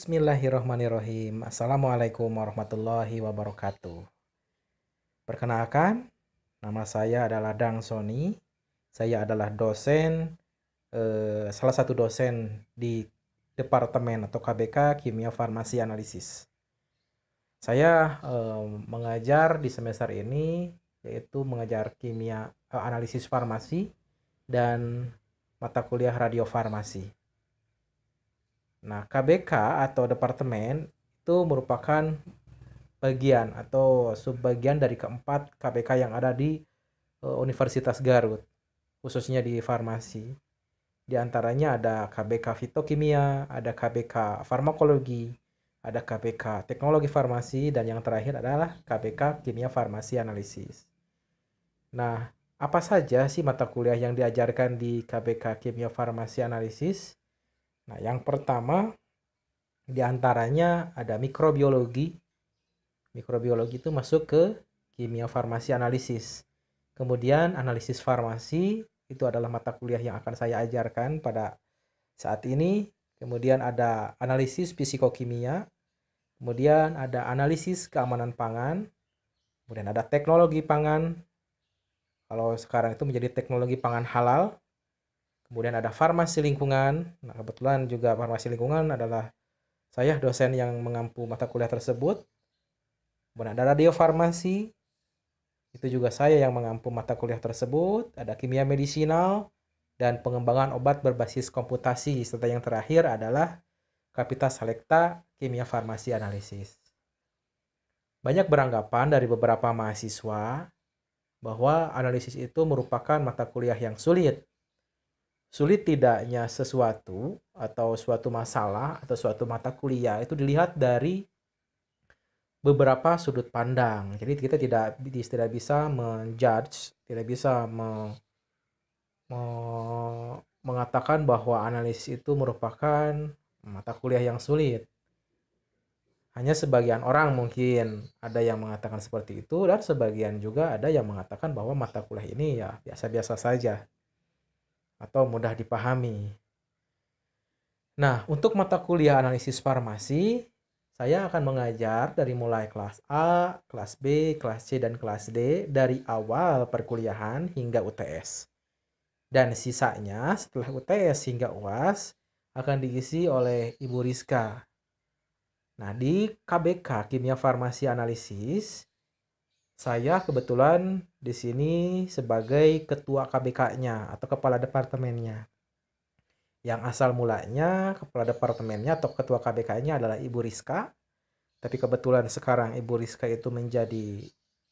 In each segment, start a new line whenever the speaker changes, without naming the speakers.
Bismillahirrahmanirrahim. Assalamualaikum warahmatullahi wabarakatuh. Perkenalkan, nama saya adalah Dang Sony. Saya adalah dosen, salah satu dosen di Departemen atau KBK Kimia Farmasi Analisis. Saya mengajar di semester ini, yaitu mengajar kimia analisis farmasi dan mata kuliah radiofarmasi. Nah, KBK atau departemen itu merupakan bagian atau subbagian dari keempat KBK yang ada di Universitas Garut, khususnya di farmasi. Di antaranya ada KBK Fitokimia, ada KBK Farmakologi, ada KBK Teknologi Farmasi, dan yang terakhir adalah KBK Kimia Farmasi Analisis. Nah, apa saja sih mata kuliah yang diajarkan di KBK Kimia Farmasi Analisis? Nah, yang pertama di antaranya ada mikrobiologi. Mikrobiologi itu masuk ke kimia farmasi analisis. Kemudian analisis farmasi itu adalah mata kuliah yang akan saya ajarkan pada saat ini. Kemudian ada analisis fisikokimia. Kemudian ada analisis keamanan pangan. Kemudian ada teknologi pangan. Kalau sekarang itu menjadi teknologi pangan halal. Kemudian ada farmasi lingkungan. Nah, kebetulan juga farmasi lingkungan adalah saya dosen yang mengampu mata kuliah tersebut. Kemudian ada radiofarmasi. Itu juga saya yang mengampu mata kuliah tersebut. Ada kimia medisinal dan pengembangan obat berbasis komputasi. Serta yang terakhir adalah Kapita Selecta Kimia Farmasi Analisis. Banyak beranggapan dari beberapa mahasiswa bahwa analisis itu merupakan mata kuliah yang sulit. Sulit tidaknya sesuatu atau suatu masalah atau suatu mata kuliah itu dilihat dari beberapa sudut pandang. Jadi kita tidak bisa menjudge, tidak bisa mengatakan bahwa analisis itu merupakan mata kuliah yang sulit. Hanya sebagian orang mungkin ada yang mengatakan seperti itu, dan sebagian juga ada yang mengatakan bahwa mata kuliah ini ya biasa-biasa saja atau mudah dipahami. Nah, untuk mata kuliah analisis farmasi, saya akan mengajar dari mulai kelas A, kelas B, kelas C, dan kelas D dari awal perkuliahan hingga UTS. Dan sisanya setelah UTS hingga UAS akan diisi oleh Ibu Rizka. Nah, di KBK Kimia Farmasi Analisis, saya kebetulan di sini sebagai ketua KBK-nya atau kepala departemennya. Yang asal mulanya kepala departemennya atau ketua KBK-nya adalah Ibu Rizka. Tapi kebetulan sekarang Ibu Rizka itu menjadi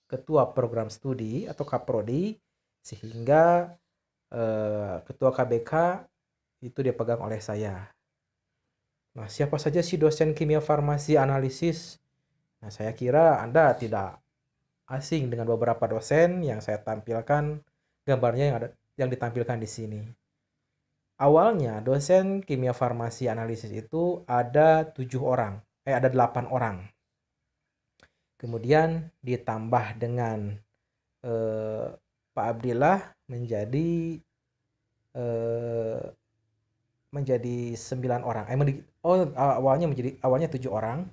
ketua program studi atau kaprodi, sehingga ketua KBK itu dipegang oleh saya. Nah, siapa saja sih dosen kimia farmasi analisis? Nah, saya kira Anda tidak asing dengan beberapa dosen yang saya tampilkan gambarnya yang ditampilkan di sini. Awalnya dosen kimia farmasi analisis itu ada 8 orang. Kemudian ditambah dengan Pak Abdillah menjadi 9 orang. Awalnya 7 orang,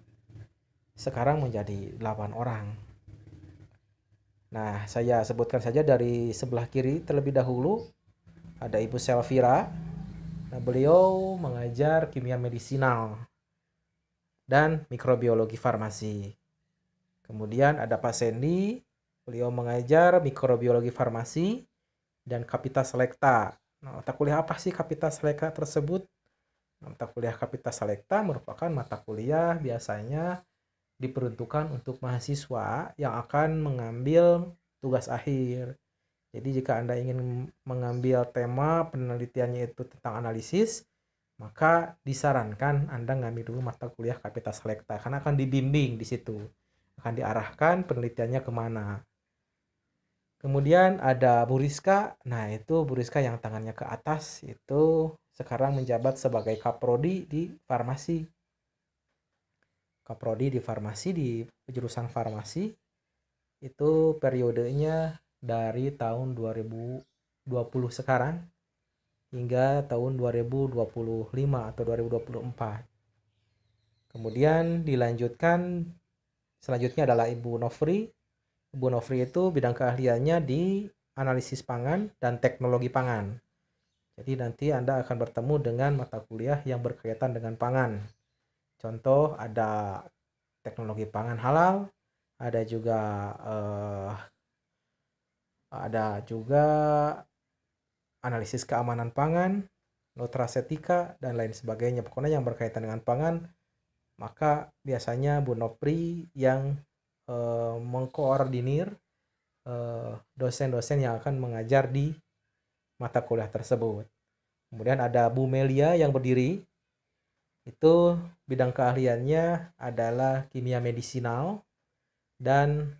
sekarang menjadi 8 orang. Nah, saya sebutkan saja dari sebelah kiri terlebih dahulu. Ada Ibu Selvira. Nah, beliau mengajar kimia medisinal dan mikrobiologi farmasi. Kemudian ada Pak Sendi, beliau mengajar mikrobiologi farmasi dan Kapita Selecta. Nah, mata kuliah apa sih Kapita Selecta tersebut? Nah, mata kuliah Kapita Selecta merupakan mata kuliah biasanya diperuntukkan untuk mahasiswa yang akan mengambil tugas akhir. Jadi jika Anda ingin mengambil tema penelitiannya itu tentang analisis, maka disarankan Anda ngambil dulu mata kuliah Kapita Selecta karena akan dibimbing di situ. Akan diarahkan penelitiannya kemana. Kemudian ada Bu Rizka. Nah, itu Bu Rizka yang tangannya ke atas itu sekarang menjabat sebagai kaprodi di farmasi. Kaprodi di farmasi di jurusan farmasi itu periodenya dari tahun 2020 sekarang hingga tahun 2025 atau 2024. Kemudian dilanjutkan, selanjutnya adalah Ibu Nofri. Ibu Nofri itu bidang keahliannya di analisis pangan dan teknologi pangan. Jadi nanti Anda akan bertemu dengan mata kuliah yang berkaitan dengan pangan. Contoh ada teknologi pangan halal, ada juga analisis keamanan pangan, nutrasetika, dan lain sebagainya. Pokoknya yang berkaitan dengan pangan, maka biasanya Bu Nopri yang mengkoordinir dosen-dosen yang akan mengajar di mata kuliah tersebut. Kemudian ada Bu Melia yang berdiri, itu bidang keahliannya adalah kimia medisinal dan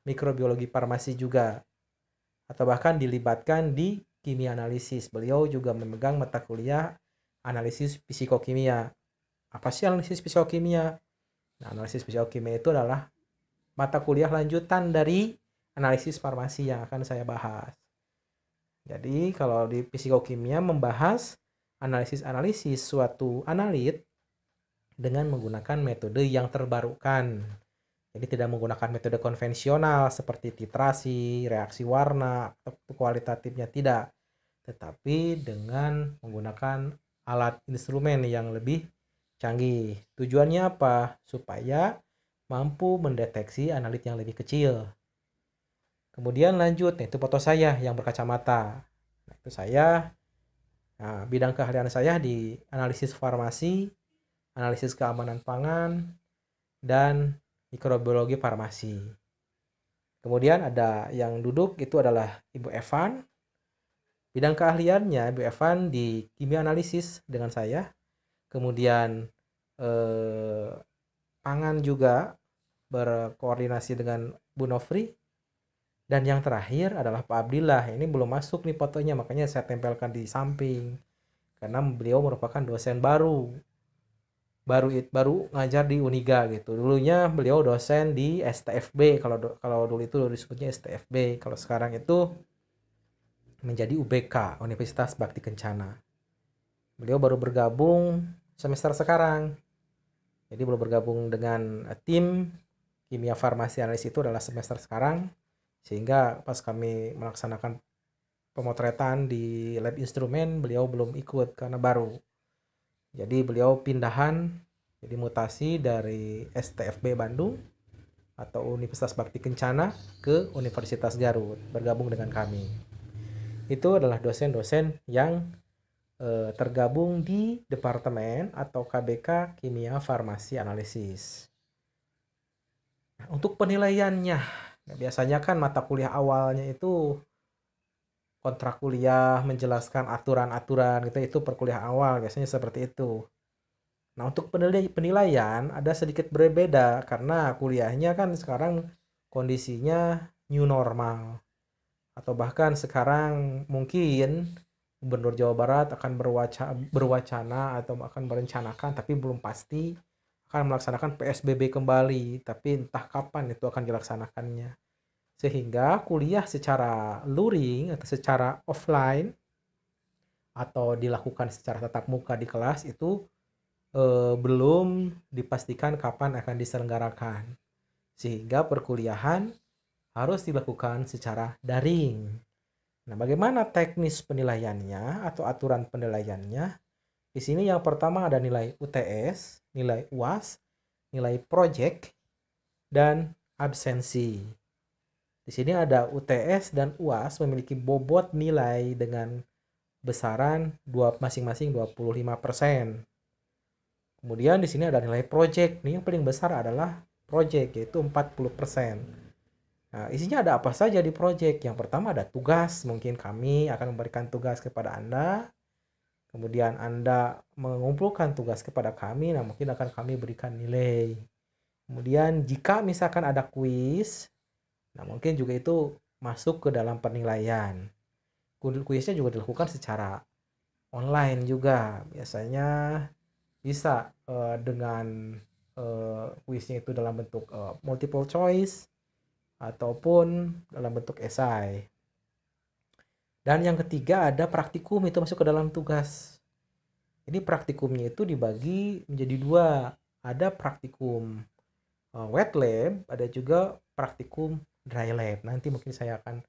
mikrobiologi farmasi juga, atau bahkan dilibatkan di kimia analisis. Beliau juga memegang mata kuliah analisis fisikokimia. Apa sih analisis fisikokimia? Nah, analisis fisikokimia itu adalah mata kuliah lanjutan dari analisis farmasi yang akan saya bahas. Jadi kalau di fisikokimia membahas analisis-analisis suatu analit dengan menggunakan metode yang terbarukan. Jadi tidak menggunakan metode konvensional seperti titrasi, reaksi warna, atau kualitatifnya tidak. Tetapi dengan menggunakan alat instrumen yang lebih canggih. Tujuannya apa? Supaya mampu mendeteksi analit yang lebih kecil. Kemudian lanjut, itu foto saya yang berkacamata. Nah, itu saya. Nah, bidang keahlian saya di analisis farmasi, analisis keamanan pangan, dan mikrobiologi farmasi. Kemudian ada yang duduk, itu adalah Ibu Evan. Bidang keahliannya Ibu Evan di kimia analisis dengan saya. Kemudian pangan juga berkoordinasi dengan Bu Nofri. Dan yang terakhir adalah Pak Abdillah. Ini belum masuk nih fotonya, makanya saya tempelkan di samping. Karena beliau merupakan dosen baru ngajar di Uniga gitu. Dulunya beliau dosen di STFB, kalau dulu itu disebutnya STFB. Kalau sekarang itu menjadi UBK, Universitas Bakti Kencana. Beliau baru bergabung semester sekarang. Jadi baru bergabung dengan tim kimia farmasi analisis itu adalah semester sekarang. Sehingga pas kami melaksanakan pemotretan di lab instrumen, beliau belum ikut karena baru. Jadi beliau pindahan, jadi mutasi dari STFB Bandung atau Universitas Bakti Kencana ke Universitas Garut, bergabung dengan kami. Itu adalah dosen-dosen yang tergabung di Departemen atau KBK Kimia Farmasi Analisis. Nah, untuk penilaiannya, biasanya kan mata kuliah awalnya itu kontrak kuliah, menjelaskan aturan-aturan gitu, itu perkuliah awal biasanya seperti itu. Nah, untuk penilaian ada sedikit berbeda karena kuliahnya kan sekarang kondisinya new normal. Atau bahkan sekarang mungkin Gubernur Jawa Barat akan berwacana atau akan merencanakan, tapi belum pasti, akan melaksanakan PSBB kembali, tapi entah kapan itu akan dilaksanakannya. Sehingga kuliah secara luring atau secara offline atau dilakukan secara tatap muka di kelas itu belum dipastikan kapan akan diselenggarakan. Sehingga perkuliahan harus dilakukan secara daring. Nah, bagaimana teknis penilaiannya atau aturan penilaiannya? Di sini yang pertama ada nilai UTS, nilai UAS, nilai project, dan absensi. Di sini ada UTS dan UAS memiliki bobot nilai dengan besaran masing-masing 25%. Kemudian di sini ada nilai project. Nih yang paling besar adalah project, yaitu 40%. Nah, isinya ada apa saja di project? Yang pertama ada tugas. Mungkin kami akan memberikan tugas kepada Anda. Kemudian Anda mengumpulkan tugas kepada kami. Nah, mungkin akan kami berikan nilai. Kemudian jika misalkan ada kuis, nah mungkin juga itu masuk ke dalam penilaian. Kuisnya juga dilakukan secara online juga. Biasanya bisa dengan kuisnya itu dalam bentuk multiple choice ataupun dalam bentuk esai. Dan yang ketiga ada praktikum, itu masuk ke dalam tugas. Jadi praktikumnya itu dibagi menjadi dua. Ada praktikum wet lab, ada juga praktikum dry lab. Nanti mungkin saya akan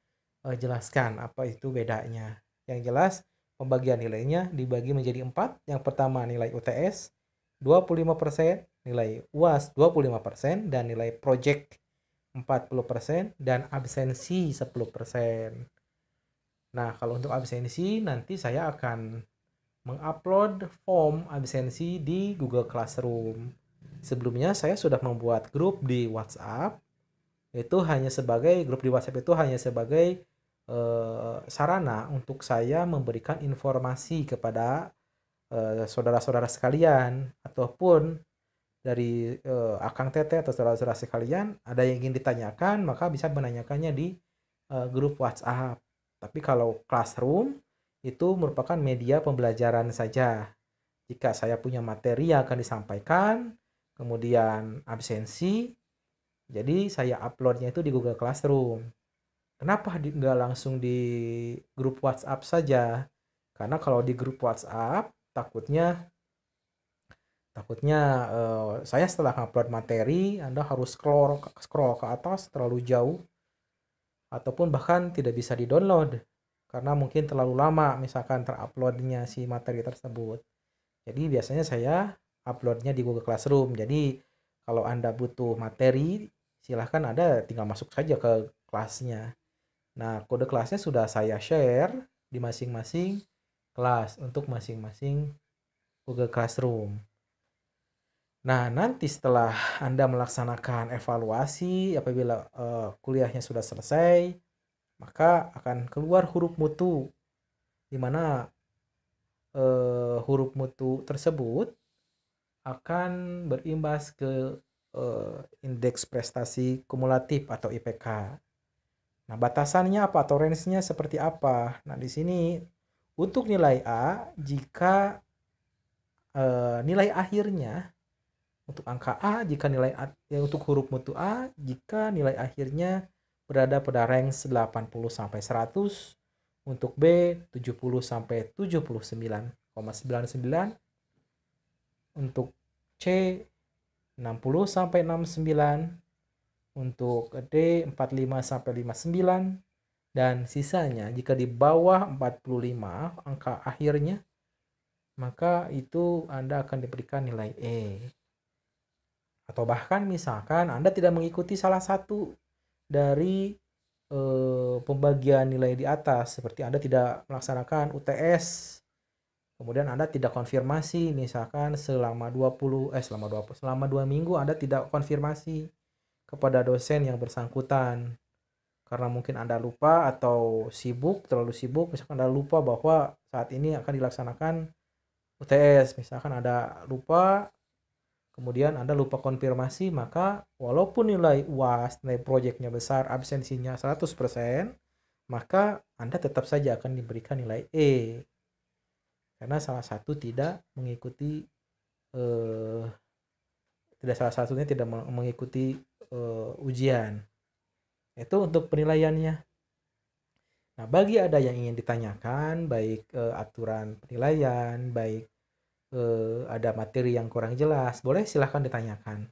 jelaskan apa itu bedanya. Yang jelas pembagian nilainya dibagi menjadi 4. Yang pertama nilai UTS 25%, nilai UAS 25%, dan nilai project 40%, dan absensi 10%. Nah, kalau untuk absensi nanti saya akan mengupload form absensi di Google Classroom. Sebelumnya saya sudah membuat grup di WhatsApp. Grup di WhatsApp itu hanya sebagai sarana untuk saya memberikan informasi kepada saudara-saudara sekalian, ataupun dari Akang Teteh atau saudara-saudara sekalian ada yang ingin ditanyakan, maka bisa menanyakannya di grup WhatsApp. Tapi kalau Classroom itu merupakan media pembelajaran saja. Jika saya punya materi yang akan disampaikan, kemudian absensi, jadi saya uploadnya itu di Google Classroom. Kenapa nggak langsung di grup WhatsApp saja? Karena kalau di grup WhatsApp takutnya saya setelah upload materi, Anda harus scroll ke atas terlalu jauh, ataupun bahkan tidak bisa di-download karena mungkin terlalu lama misalkan teruploadnya si materi tersebut. Jadi biasanya saya uploadnya di Google Classroom. Jadi kalau Anda butuh materi, silahkan Anda tinggal masuk saja ke kelasnya. Nah, kode kelasnya sudah saya share di masing-masing kelas untuk masing-masing Google Classroom. Nah, nanti setelah Anda melaksanakan evaluasi, apabila kuliahnya sudah selesai, maka akan keluar huruf mutu, di mana huruf mutu tersebut akan berimbas ke indeks prestasi kumulatif atau IPK. Nah, batasannya apa atau range-nya seperti apa? Nah, di sini untuk nilai A, jika nilai akhirnya untuk angka A, jika nilai A, untuk huruf mutu A, jika nilai akhirnya berada pada range 80 sampai 100, untuk B 70 sampai 79,99, untuk C 60 sampai 69, untuk D 45 sampai 59, dan sisanya jika di bawah 45 angka akhirnya, maka itu Anda akan diberikan nilai E. Atau bahkan misalkan Anda tidak mengikuti salah satu dari pembagian nilai di atas, seperti Anda tidak melaksanakan UTS, kemudian Anda tidak konfirmasi, misalkan selama 2 minggu Anda tidak konfirmasi kepada dosen yang bersangkutan karena mungkin Anda lupa atau terlalu sibuk, misalkan Anda lupa bahwa saat ini akan dilaksanakan UTS, misalkan Anda lupa, kemudian Anda lupa konfirmasi, maka walaupun nilai UAS, nilai proyeknya besar, absensinya 100%, maka Anda tetap saja akan diberikan nilai E. Karena salah satunya tidak mengikuti ujian. Itu untuk penilaiannya. Nah, bagi ada yang ingin ditanyakan, baik aturan penilaian, baik ada materi yang kurang jelas, boleh silahkan ditanyakan.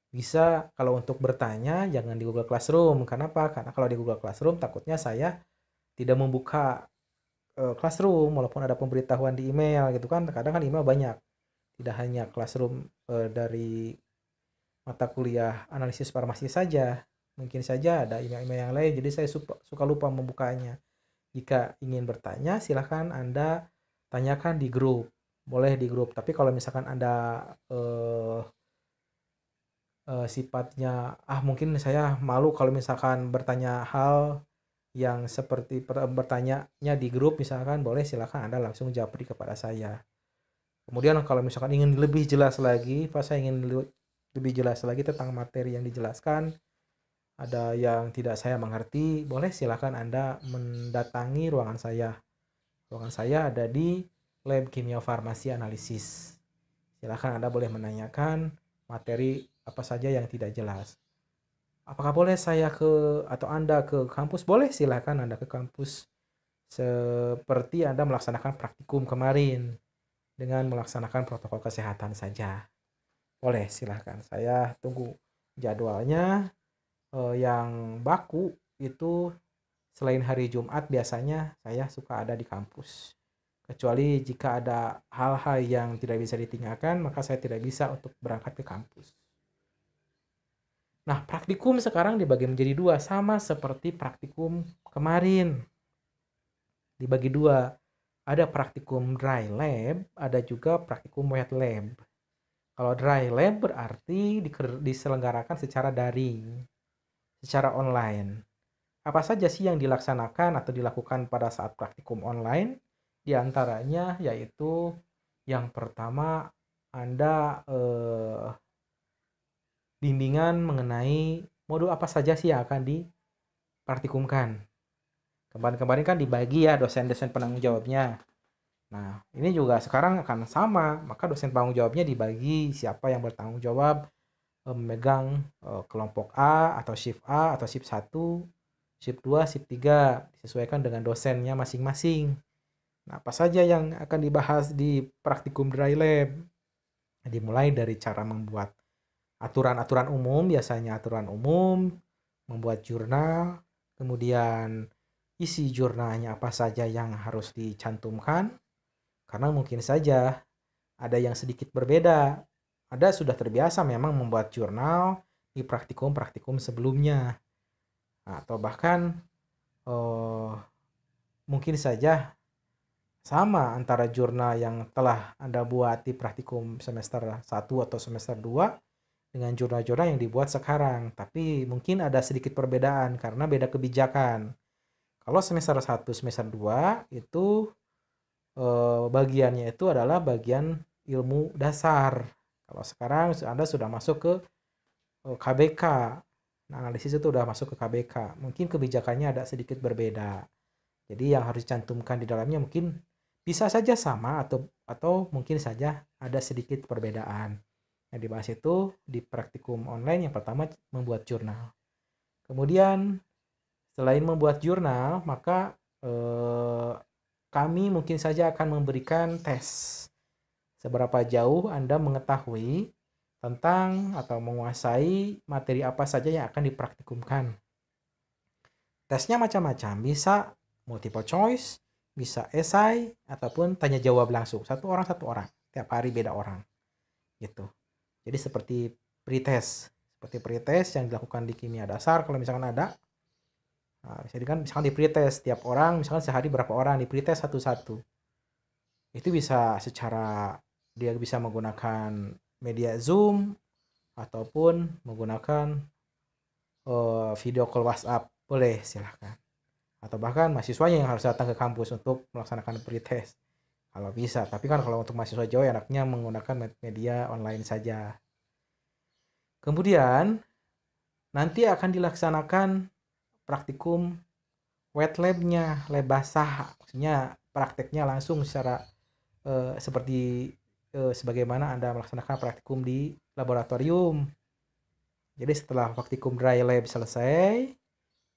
Bisa kalau untuk bertanya jangan di Google Classroom. Kenapa? Karena kalau di Google Classroom takutnya saya tidak membuka Classroom walaupun ada pemberitahuan di email gitu kan. Kadang kan email banyak. Tidak hanya Classroom dari mata kuliah analisis farmasi saja. Mungkin saja ada email-email yang lain, jadi saya suka lupa membukanya. Jika ingin bertanya, silahkan Anda tanyakan di grup. Boleh di grup, tapi kalau misalkan Anda sifatnya mungkin saya malu kalau misalkan bertanya hal yang seperti bertanyanya di grup, misalkan boleh silahkan Anda langsung japri kepada saya. Kemudian kalau misalkan ingin lebih jelas lagi, saya ingin lebih jelas lagi tentang materi yang dijelaskan, ada yang tidak saya mengerti, boleh silahkan Anda mendatangi ruangan saya. Ruangan saya ada di Lab Kimia Farmasi Analisis. Silahkan Anda boleh menanyakan materi apa saja yang tidak jelas. Apakah boleh saya atau Anda ke kampus? Boleh, silahkan Anda ke kampus. Seperti Anda melaksanakan praktikum kemarin. dengan melaksanakan protokol kesehatan saja. Boleh, silahkan. Saya tunggu jadwalnya. Yang baku itu selain hari Jumat biasanya saya suka ada di kampus. Kecuali jika ada hal-hal yang tidak bisa ditinggalkan, maka saya tidak bisa untuk berangkat ke kampus. Nah, praktikum sekarang dibagi menjadi dua, sama seperti praktikum kemarin. Dibagi dua, ada praktikum dry lab, ada juga praktikum wet lab. Kalau dry lab berarti diselenggarakan secara daring, secara online. Apa saja sih yang dilaksanakan atau dilakukan pada saat praktikum online? Di antaranya yaitu yang pertama Anda bimbingan mengenai modul apa saja sih yang akan dipraktikumkan. Kemarin-kemarin kan dibagi ya dosen-dosen penanggung jawabnya. Nah, ini juga sekarang akan sama, maka dosen penanggung jawabnya dibagi siapa yang bertanggung jawab memegang kelompok A atau shift A atau shift 1, shift 2, shift 3, disesuaikan dengan dosennya masing-masing. Nah, apa saja yang akan dibahas di praktikum dry lab? Dimulai dari cara membuat aturan-aturan umum, biasanya aturan umum, membuat jurnal, kemudian isi jurnalnya apa saja yang harus dicantumkan, karena mungkin saja ada yang sedikit berbeda. Ada sudah terbiasa memang membuat jurnal di praktikum-praktikum sebelumnya. Atau bahkan mungkin saja sama antara jurnal yang telah Anda buat di praktikum semester 1 atau semester 2 dengan jurnal-jurnal yang dibuat sekarang. Tapi mungkin ada sedikit perbedaan karena beda kebijakan. Kalau semester 1, semester 2 itu bagiannya itu adalah bagian ilmu dasar. Kalau sekarang Anda sudah masuk ke KBK. Nah, analisis itu sudah masuk ke KBK. Mungkin kebijakannya ada sedikit berbeda. Jadi yang harus dicantumkan di dalamnya mungkin bisa saja sama atau mungkin saja ada sedikit perbedaan. Yang dibahas itu di praktikum online yang pertama membuat jurnal. Kemudian selain membuat jurnal, maka kami mungkin saja akan memberikan tes. Seberapa jauh Anda mengetahui tentang atau menguasai materi apa saja yang akan dipraktikumkan. Tesnya macam-macam, bisa multiple choice, bisa esai, ataupun tanya jawab langsung. Satu orang, tiap hari beda orang. Gitu. Jadi seperti pretest. Seperti pretest yang dilakukan di kimia dasar, kalau misalkan ada. Nah, misalkan di pretest, tiap orang, misalkan sehari berapa orang, di pretest satu-satu. Itu bisa secara, dia bisa menggunakan media Zoom, ataupun menggunakan video call WhatsApp. Boleh, silahkan. Atau bahkan mahasiswanya yang harus datang ke kampus untuk melaksanakan pretest. Kalau bisa, tapi kan kalau untuk mahasiswa jauh enaknya menggunakan media online saja. Kemudian nanti akan dilaksanakan praktikum wet lab-nya, lab basah. Maksudnya prakteknya langsung secara seperti sebagaimana Anda melaksanakan praktikum di laboratorium. Jadi setelah praktikum dry lab selesai,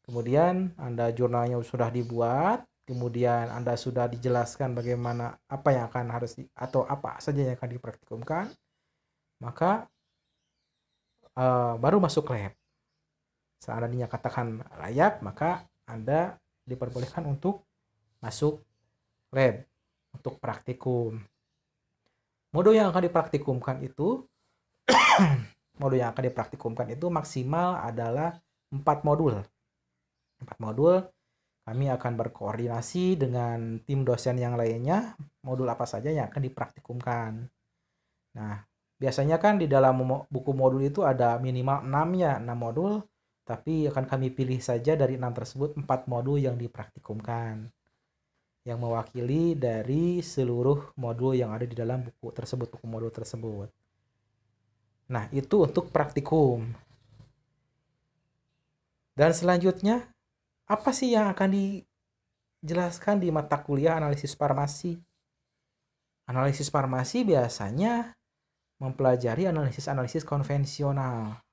kemudian Anda jurnalnya sudah dibuat, kemudian Anda sudah dijelaskan bagaimana apa yang akan atau apa saja yang akan dipraktikumkan, maka baru masuk lab. Setelah Anda dinyatakan layak, maka Anda diperbolehkan untuk masuk lab untuk praktikum. Modul yang akan dipraktikumkan itu maksimal adalah 4 modul. 4 modul. Kami akan berkoordinasi dengan tim dosen yang lainnya, modul apa saja yang akan dipraktikumkan. Nah, biasanya kan di dalam buku modul itu ada minimal 6 modul, tapi akan kami pilih saja dari 6 tersebut 4 modul yang dipraktikumkan, yang mewakili dari seluruh modul yang ada di dalam buku modul tersebut. Nah, itu untuk praktikum. Dan selanjutnya, apa sih yang akan dijelaskan di mata kuliah analisis farmasi? Analisis farmasi biasanya mempelajari analisis-analisis konvensional.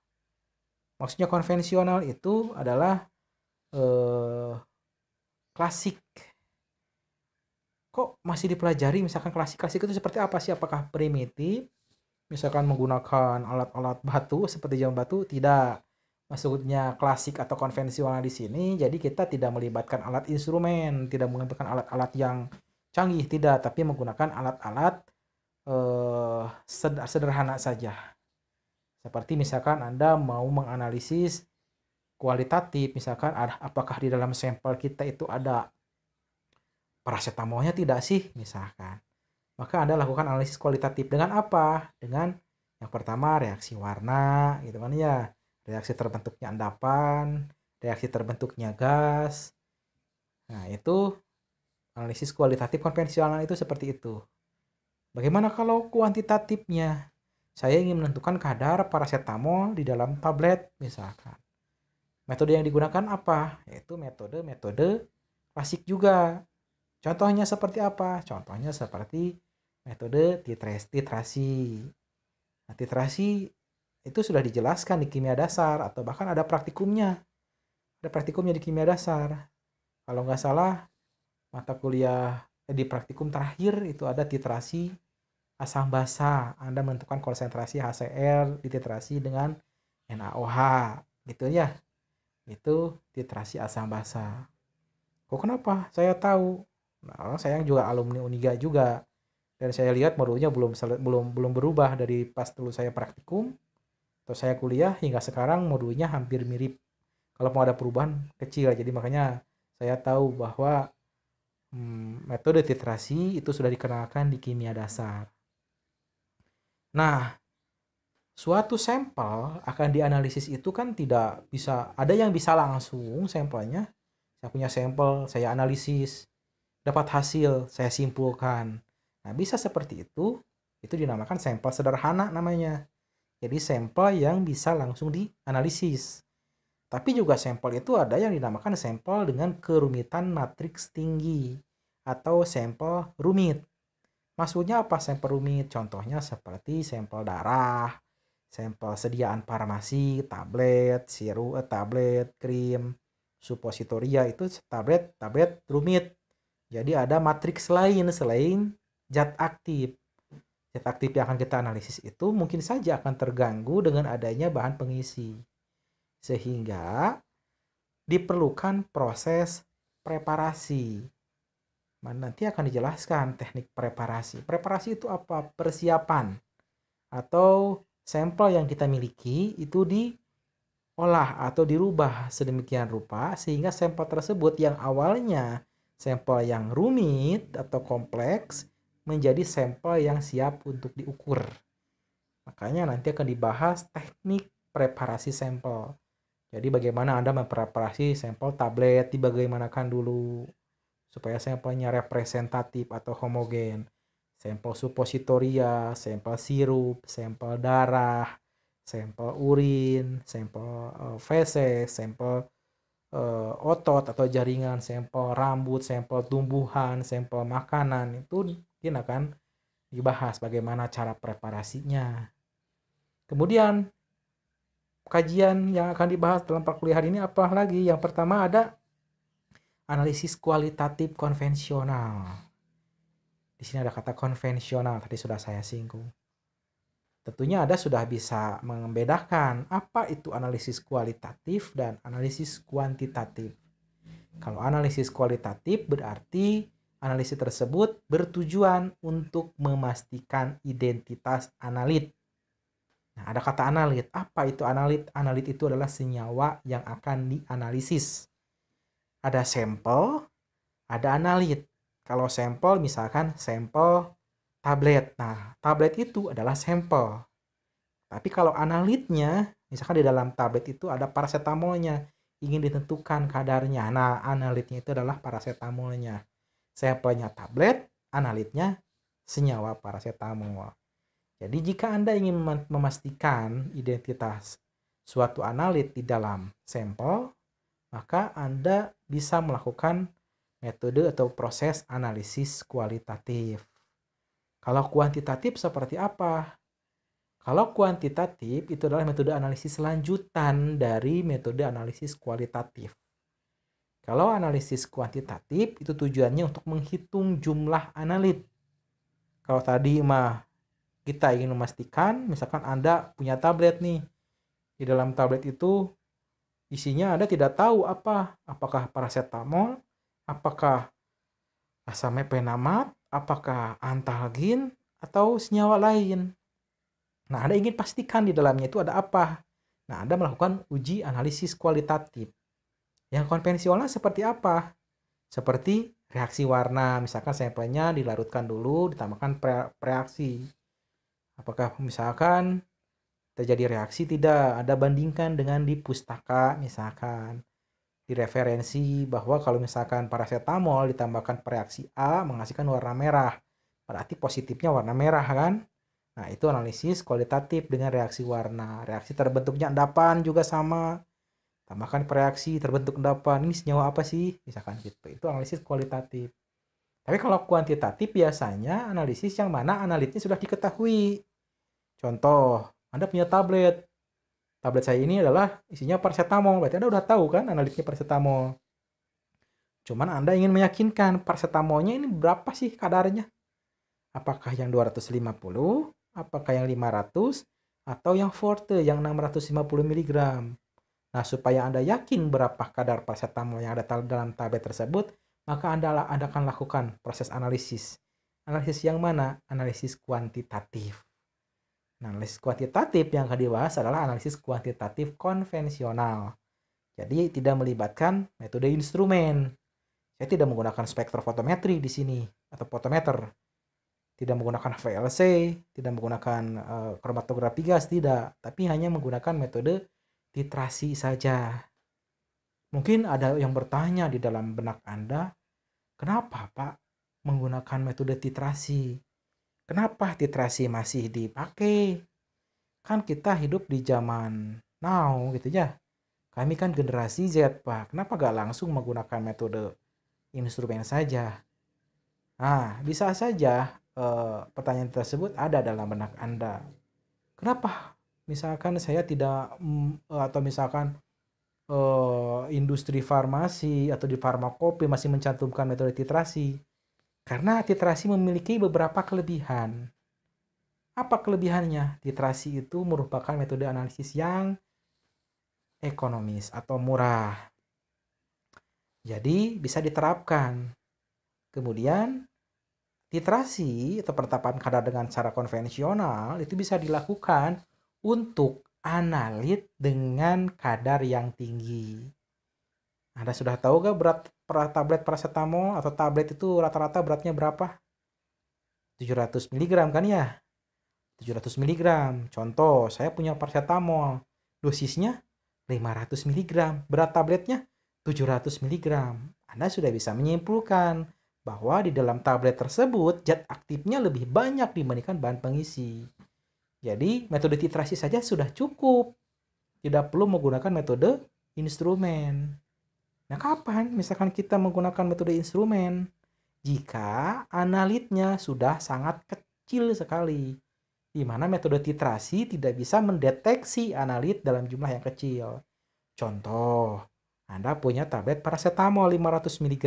Maksudnya konvensional itu adalah klasik. kok masih dipelajari, misalkan klasik-klasik itu seperti apa sih? Apakah primitif? Misalkan menggunakan alat-alat batu seperti jam batu? Tidak. Maksudnya klasik atau konvensional di sini, jadi kita tidak melibatkan alat instrumen, tidak menggunakan alat-alat yang canggih, tidak, tapi menggunakan alat-alat sederhana saja. Seperti misalkan Anda mau menganalisis kualitatif, misalkan apakah di dalam sampel kita itu ada paracetamolnya tidak sih, misalkan. Maka Anda lakukan analisis kualitatif dengan apa? Dengan yang pertama reaksi warna, gitu kan ya. Reaksi terbentuknya endapan, reaksi terbentuknya gas. Nah, itu analisis kualitatif konvensional itu seperti itu. Bagaimana kalau kuantitatifnya? Saya ingin menentukan kadar paracetamol di dalam tablet, misalkan. Metode yang digunakan apa? Yaitu metode klasik juga. Contohnya seperti apa? Contohnya seperti metode titrasi. Nah, titrasi itu sudah dijelaskan di kimia dasar atau bahkan ada praktikumnya. Ada praktikumnya di kimia dasar. Kalau nggak salah, mata kuliah di praktikum terakhir itu ada titrasi asam basa. Anda menentukan konsentrasi HCl dititrasi dengan NaOH. Gitu ya. Itu titrasi asam basa. Kok kenapa? Saya tahu. Nah, saya juga alumni Uniga juga. Dan saya lihat modunya belum berubah dari pas dulu saya praktikum atau saya kuliah hingga sekarang, modulnya hampir mirip. Kalau mau ada perubahan kecil, jadi makanya saya tahu bahwa metode titrasi itu sudah dikenalkan di kimia dasar. Nah, suatu sampel akan dianalisis itu kan tidak bisa, ada yang bisa langsung sampelnya. Saya punya sampel, saya analisis, dapat hasil, saya simpulkan. Nah, bisa seperti itu dinamakan sampel sederhana namanya. Jadi sampel yang bisa langsung dianalisis. Tapi juga sampel itu ada yang dinamakan sampel dengan kerumitan matriks tinggi atau sampel rumit. Maksudnya apa sampel rumit? Contohnya seperti sampel darah, sampel sediaan farmasi, tablet, sirup, tablet, krim, supositoria, itu tablet rumit. Jadi ada matriks lain selain zat aktif. Zat aktif yang akan kita analisis itu mungkin saja akan terganggu dengan adanya bahan pengisi. Sehingga diperlukan proses preparasi. Nanti akan dijelaskan teknik preparasi. Preparasi itu apa? Persiapan atau sampel yang kita miliki itu diolah atau dirubah sedemikian rupa sehingga sampel tersebut yang awalnya sampel yang rumit atau kompleks menjadi sampel yang siap untuk diukur. Makanya nanti akan dibahas teknik preparasi sampel. Jadi bagaimana Anda mempreparasi sampel tablet, dibagaimanakan dulu supaya sampelnya representatif atau homogen. Sampel supositoria, sampel sirup, sampel darah, sampel urin, sampel feses, sampel otot atau jaringan, sampel rambut, sampel tumbuhan, sampel makanan, itu mungkin akan dibahas bagaimana cara preparasinya. Kemudian kajian yang akan dibahas dalam perkuliahan ini apa lagi? Yang pertama ada analisis kualitatif konvensional. Di sini ada kata konvensional, tadi sudah saya singgung. Tentunya Anda sudah bisa membedakan apa itu analisis kualitatif dan analisis kuantitatif. Kalau analisis kualitatif berarti analisis tersebut bertujuan untuk memastikan identitas analit. Nah, ada kata analit. Apa itu analit? Analit itu adalah senyawa yang akan dianalisis. Ada sampel, ada analit. Kalau sampel misalkan sampel tablet. Nah, tablet itu adalah sampel. Tapi kalau analitnya, misalkan di dalam tablet itu ada paracetamolnya, ingin ditentukan kadarnya. Nah, analitnya itu adalah paracetamolnya. Sampelnya tablet, analitnya senyawa paracetamol. Jadi jika Anda ingin memastikan identitas suatu analit di dalam sampel, maka Anda bisa melakukan metode atau proses analisis kualitatif. Kalau kuantitatif seperti apa? Kalau kuantitatif itu adalah metode analisis lanjutan dari metode analisis kualitatif. Kalau analisis kuantitatif itu tujuannya untuk menghitung jumlah analit. Kalau tadi mah kita ingin memastikan, misalkan Anda punya tablet nih. Di dalam tablet itu isinya Anda tidak tahu apakah paracetamol, apakah asam mefenamat, apakah antalgin, atau senyawa lain. Nah, Anda ingin pastikan di dalamnya itu ada apa. Nah, Anda melakukan uji analisis kualitatif. Yang konvensional seperti apa? Seperti reaksi warna, misalkan sampelnya dilarutkan dulu, ditambahkan reaksi. Apakah misalkan terjadi reaksi tidak? Ada bandingkan dengan di pustaka misalkan. Di referensi bahwa kalau misalkan paracetamol ditambahkan reaksi A menghasilkan warna merah. Berarti positifnya warna merah kan? Nah, itu analisis kualitatif dengan reaksi warna. Reaksi terbentuknya endapan juga sama. Tambahkan reaksi terbentuk endapan. Ini senyawa apa sih? Misalkan gitu. Itu analisis kualitatif. Tapi kalau kuantitatif biasanya analisis yang mana analitnya sudah diketahui. Contoh, Anda punya tablet. Tablet saya ini adalah isinya paracetamol. Berarti Anda udah tahu kan analitnya paracetamol. Cuman Anda ingin meyakinkan paracetamolnya ini berapa sih kadarnya? Apakah yang 250, apakah yang 500, atau yang forte yang 650 mg. Nah, supaya Anda yakin berapa kadar paracetamol yang ada dalam tablet tersebut, maka Anda akan lakukan proses analisis. Analisis yang mana? Analisis kuantitatif. Nah, analisis kuantitatif yang akan dibahas adalah analisis kuantitatif konvensional. Jadi tidak melibatkan metode instrumen. Saya tidak menggunakan spektrofotometri di sini atau fotometer. Tidak menggunakan VLC, tidak menggunakan kromatografi gas, tidak. Tapi hanya menggunakan metode titrasi saja. Mungkin ada yang bertanya di dalam benak Anda, kenapa Pak menggunakan metode titrasi? Kenapa titrasi masih dipakai? Kan kita hidup di zaman now gitu ya. Kami kan generasi Z, Pak. Kenapa gak langsung menggunakan metode instrumen saja? Nah, bisa saja pertanyaan tersebut ada dalam benak Anda. Kenapa? Misalkan saya tidak atau misalkan industri farmasi atau di farmakope masih mencantumkan metode titrasi. Karena titrasi memiliki beberapa kelebihan. Apa kelebihannya? Titrasi itu merupakan metode analisis yang ekonomis atau murah. Jadi bisa diterapkan. Kemudian titrasi atau penetapan kadar dengan cara konvensional itu bisa dilakukan untuk analit dengan kadar yang tinggi. Anda sudah tahu gak berat tablet paracetamol atau tablet itu rata-rata beratnya berapa? 700 mg kan ya? 700 mg. Contoh, saya punya paracetamol. Dosisnya 500 mg. Berat tabletnya 700 mg. Anda sudah bisa menyimpulkan bahwa di dalam tablet tersebut zat aktifnya lebih banyak dibandingkan bahan pengisi. Jadi metode titrasi saja sudah cukup. Tidak perlu menggunakan metode instrumen. Nah, kapan misalkan kita menggunakan metode instrumen? Jika analitnya sudah sangat kecil sekali. Di mana metode titrasi tidak bisa mendeteksi analit dalam jumlah yang kecil. Contoh, Anda punya tablet paracetamol 500 mg.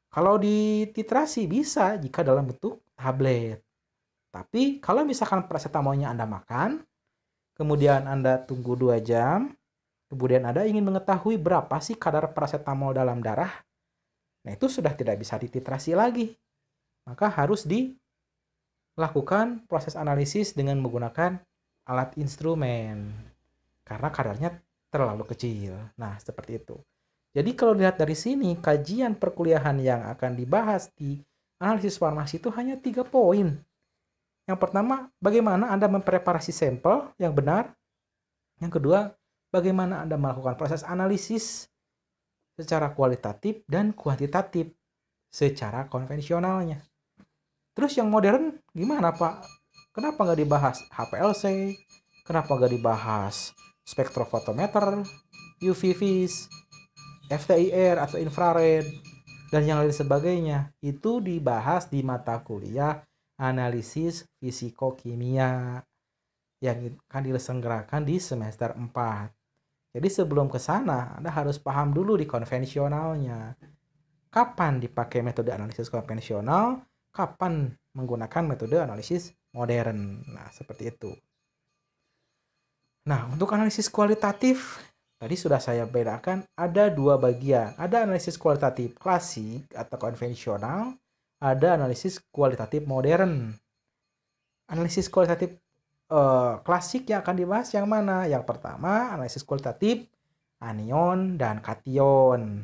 Kalau di titrasi bisa jika dalam bentuk tablet. Tapi kalau misalkan paracetamolnya Anda makan, kemudian Anda tunggu 2 jam, kemudian Anda ingin mengetahui berapa sih kadar paracetamol dalam darah, nah itu sudah tidak bisa dititrasi lagi. Maka harus dilakukan proses analisis dengan menggunakan alat instrumen. Karena kadarnya terlalu kecil. Nah, seperti itu. Jadi kalau dilihat dari sini, kajian perkuliahan yang akan dibahas di analisis farmasi itu hanya 3 poin. Yang pertama, bagaimana Anda mempreparasi sampel yang benar. Yang kedua, bagaimana Anda melakukan proses analisis secara kualitatif dan kuantitatif secara konvensionalnya. Terus yang modern gimana Pak? Kenapa nggak dibahas HPLC? Kenapa nggak dibahas spektrofotometer, UV-Vis, FTIR atau infrared, dan yang lain sebagainya? Itu dibahas di mata kuliah analisis fisikokimia yang akan diselenggarakan di semester 4. Jadi sebelum ke sana, Anda harus paham dulu di konvensionalnya. Kapan dipakai metode analisis konvensional, kapan menggunakan metode analisis modern. Nah, seperti itu. Nah, untuk analisis kualitatif, tadi sudah saya bedakan, ada dua bagian. Ada analisis kualitatif klasik atau konvensional, ada analisis kualitatif modern. Analisis kualitatif klasik yang akan dibahas yang mana? Yang pertama, analisis kualitatif anion dan kation.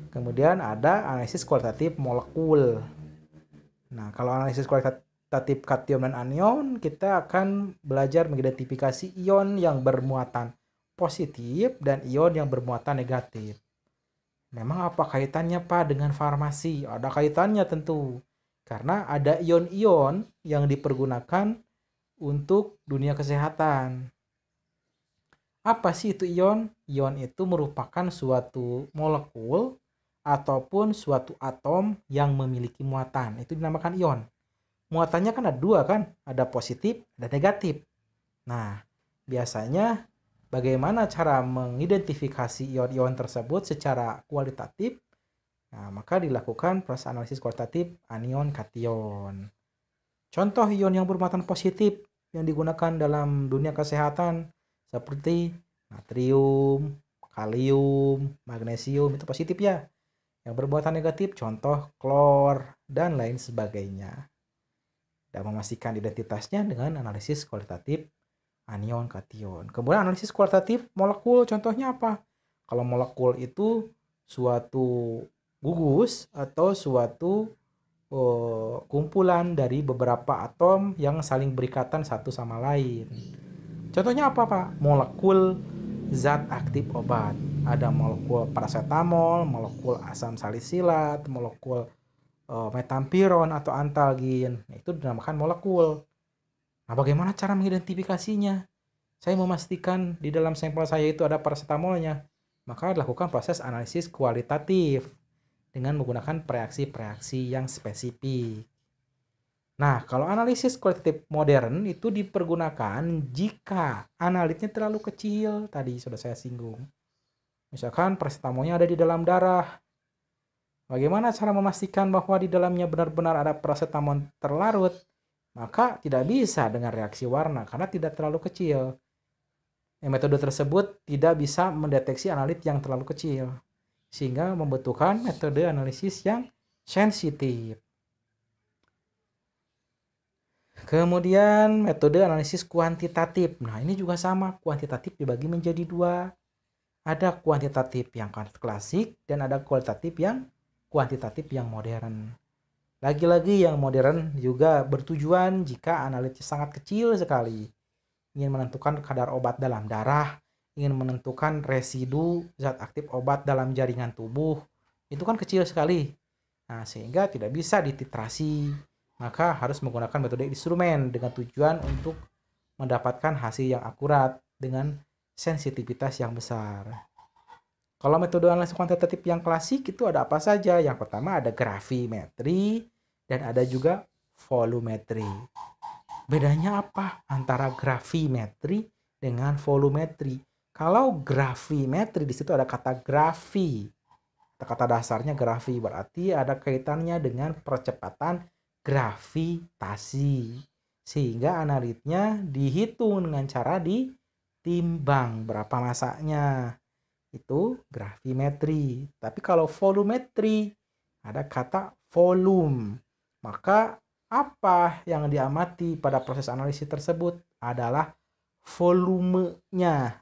Kemudian ada analisis kualitatif molekul. Nah, kalau analisis kualitatif kation dan anion, kita akan belajar mengidentifikasi ion yang bermuatan positif dan ion yang bermuatan negatif. Memang apa kaitannya Pak dengan farmasi? Ada kaitannya tentu. Karena ada ion-ion yang dipergunakan untuk dunia kesehatan. Apa sih itu ion? Ion itu merupakan suatu molekul ataupun suatu atom yang memiliki muatan. Itu dinamakan ion. Muatannya kan ada dua kan? Ada positif, ada negatif. Nah, biasanya bagaimana cara mengidentifikasi ion-ion tersebut secara kualitatif? Nah, maka dilakukan proses analisis kualitatif anion kation. Contoh ion yang bermuatan positif yang digunakan dalam dunia kesehatan seperti natrium, kalium, magnesium itu positif ya. Yang bermuatan negatif contoh klor dan lain sebagainya. Dan memastikan identitasnya dengan analisis kualitatif anion kation. Kemudian analisis kualitatif molekul contohnya apa? Kalau molekul itu suatu gugus atau suatu kumpulan dari beberapa atom yang saling berikatan satu sama lain. Contohnya apa Pak? Molekul zat aktif obat. Ada molekul paracetamol, molekul asam salisilat, molekul metampiron atau antalgin. Itu dinamakan molekul. Nah, bagaimana cara mengidentifikasinya? Saya memastikan di dalam sampel saya itu ada paracetamolnya. Maka dilakukan proses analisis kualitatif dengan menggunakan reaksi-reaksi yang spesifik. Nah, kalau analisis kualitatif modern itu dipergunakan jika analitnya terlalu kecil, tadi sudah saya singgung. Misalkan paracetamolnya ada di dalam darah. Bagaimana cara memastikan bahwa di dalamnya benar-benar ada paracetamol terlarut? Maka tidak bisa dengan reaksi warna karena tidak terlalu kecil. Metode tersebut tidak bisa mendeteksi analit yang terlalu kecil, sehingga membutuhkan metode analisis yang sensitif. Kemudian metode analisis kuantitatif. Nah, ini juga sama, kuantitatif dibagi menjadi dua. Ada kuantitatif yang klasik dan ada kuantitatif yang modern. Lagi-lagi yang modern juga bertujuan jika analitnya sangat kecil sekali. Ingin menentukan kadar obat dalam darah, ingin menentukan residu zat aktif obat dalam jaringan tubuh, itu kan kecil sekali. Nah, sehingga tidak bisa dititrasi. Maka harus menggunakan metode instrumen dengan tujuan untuk mendapatkan hasil yang akurat dengan sensitivitas yang besar. Kalau metode analisis kuantitatif yang klasik itu ada apa saja? Yang pertama ada gravimetri dan ada juga volumetri. Bedanya apa antara gravimetri dengan volumetri? Kalau gravimetri di situ ada kata grafi. Kata dasarnya grafi berarti ada kaitannya dengan percepatan gravitasi. Sehingga analitnya dihitung dengan cara ditimbang berapa masanya. Itu gravimetri. Tapi kalau volumetri ada kata volume. Maka apa yang diamati pada proses analisis tersebut adalah volumenya.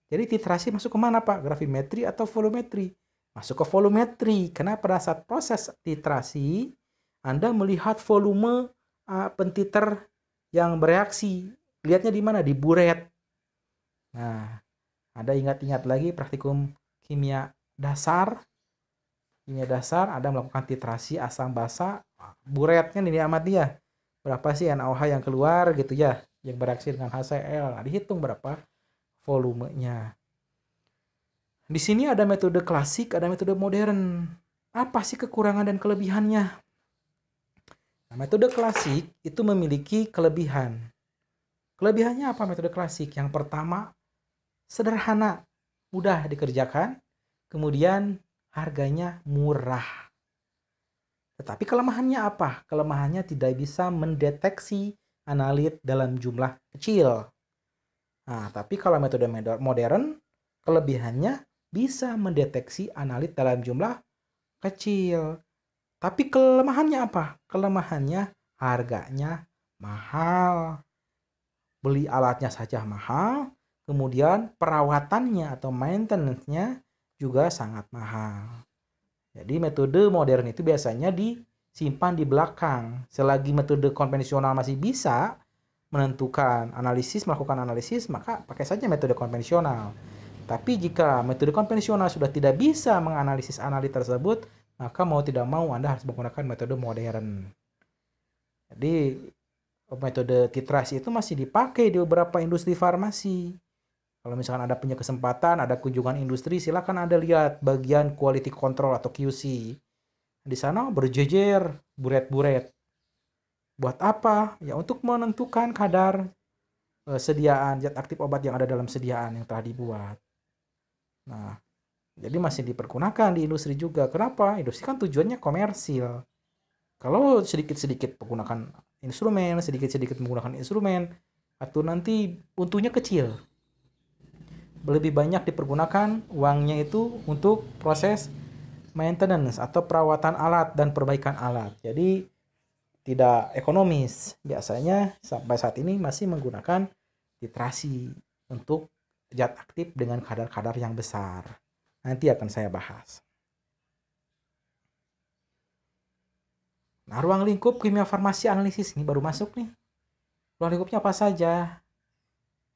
Jadi titrasi masuk ke mana Pak? Gravimetri atau volumetri? Masuk ke volumetri. Karena pada saat proses titrasi, Anda melihat volume pentiter yang bereaksi. Lihatnya di mana? Di buret. Nah, Anda ingat-ingat lagi praktikum kimia dasar. Kimia dasar, Anda melakukan titrasi asam basa. Buretnya diamati ya. Berapa sih NaOH yang keluar gitu ya. Yang bereaksi dengan HCl. Nah, dihitung berapa volumenya. Di sini ada metode klasik, ada metode modern. Apa sih kekurangan dan kelebihannya? Nah, metode klasik itu memiliki kelebihan. Kelebihannya apa metode klasik? Yang pertama, sederhana. mudah dikerjakan, kemudian harganya murah. Tetapi kelemahannya apa? Kelemahannya tidak bisa mendeteksi analit dalam jumlah kecil. Nah, tapi kalau metode modern, kelebihannya bisa mendeteksi analit dalam jumlah kecil. Tapi kelemahannya apa? Kelemahannya harganya mahal. Beli alatnya saja mahal, kemudian perawatannya atau maintenance-nya juga sangat mahal. Jadi metode modern itu biasanya disimpan di belakang. Selagi metode konvensional masih bisa menentukan analisis, melakukan analisis, maka pakai saja metode konvensional. Tapi jika metode konvensional sudah tidak bisa menganalisis analit tersebut, maka mau tidak mau Anda harus menggunakan metode modern. Jadi metode titrasi itu masih dipakai di beberapa industri farmasi. Kalau misalkan Anda punya kesempatan, ada kunjungan industri, silakan Anda lihat bagian quality control atau QC. Di sana berjejer buret-buret. Buat apa? Ya untuk menentukan kadar sediaan zat aktif obat yang ada dalam sediaan yang telah dibuat. Nah, jadi masih dipergunakan di industri juga. Kenapa? Industri kan tujuannya komersil. Kalau sedikit-sedikit menggunakan instrumen, sedikit-sedikit menggunakan instrumen, atau nanti untungnya kecil. Lebih banyak dipergunakan uangnya itu untuk proses maintenance atau perawatan alat dan perbaikan alat. Jadi tidak ekonomis. Biasanya sampai saat ini masih menggunakan titrasi untuk zat aktif dengan kadar-kadar yang besar. Nanti akan saya bahas. Nah, ruang lingkup kimia farmasi analisis ini baru masuk nih. Ruang lingkupnya apa saja?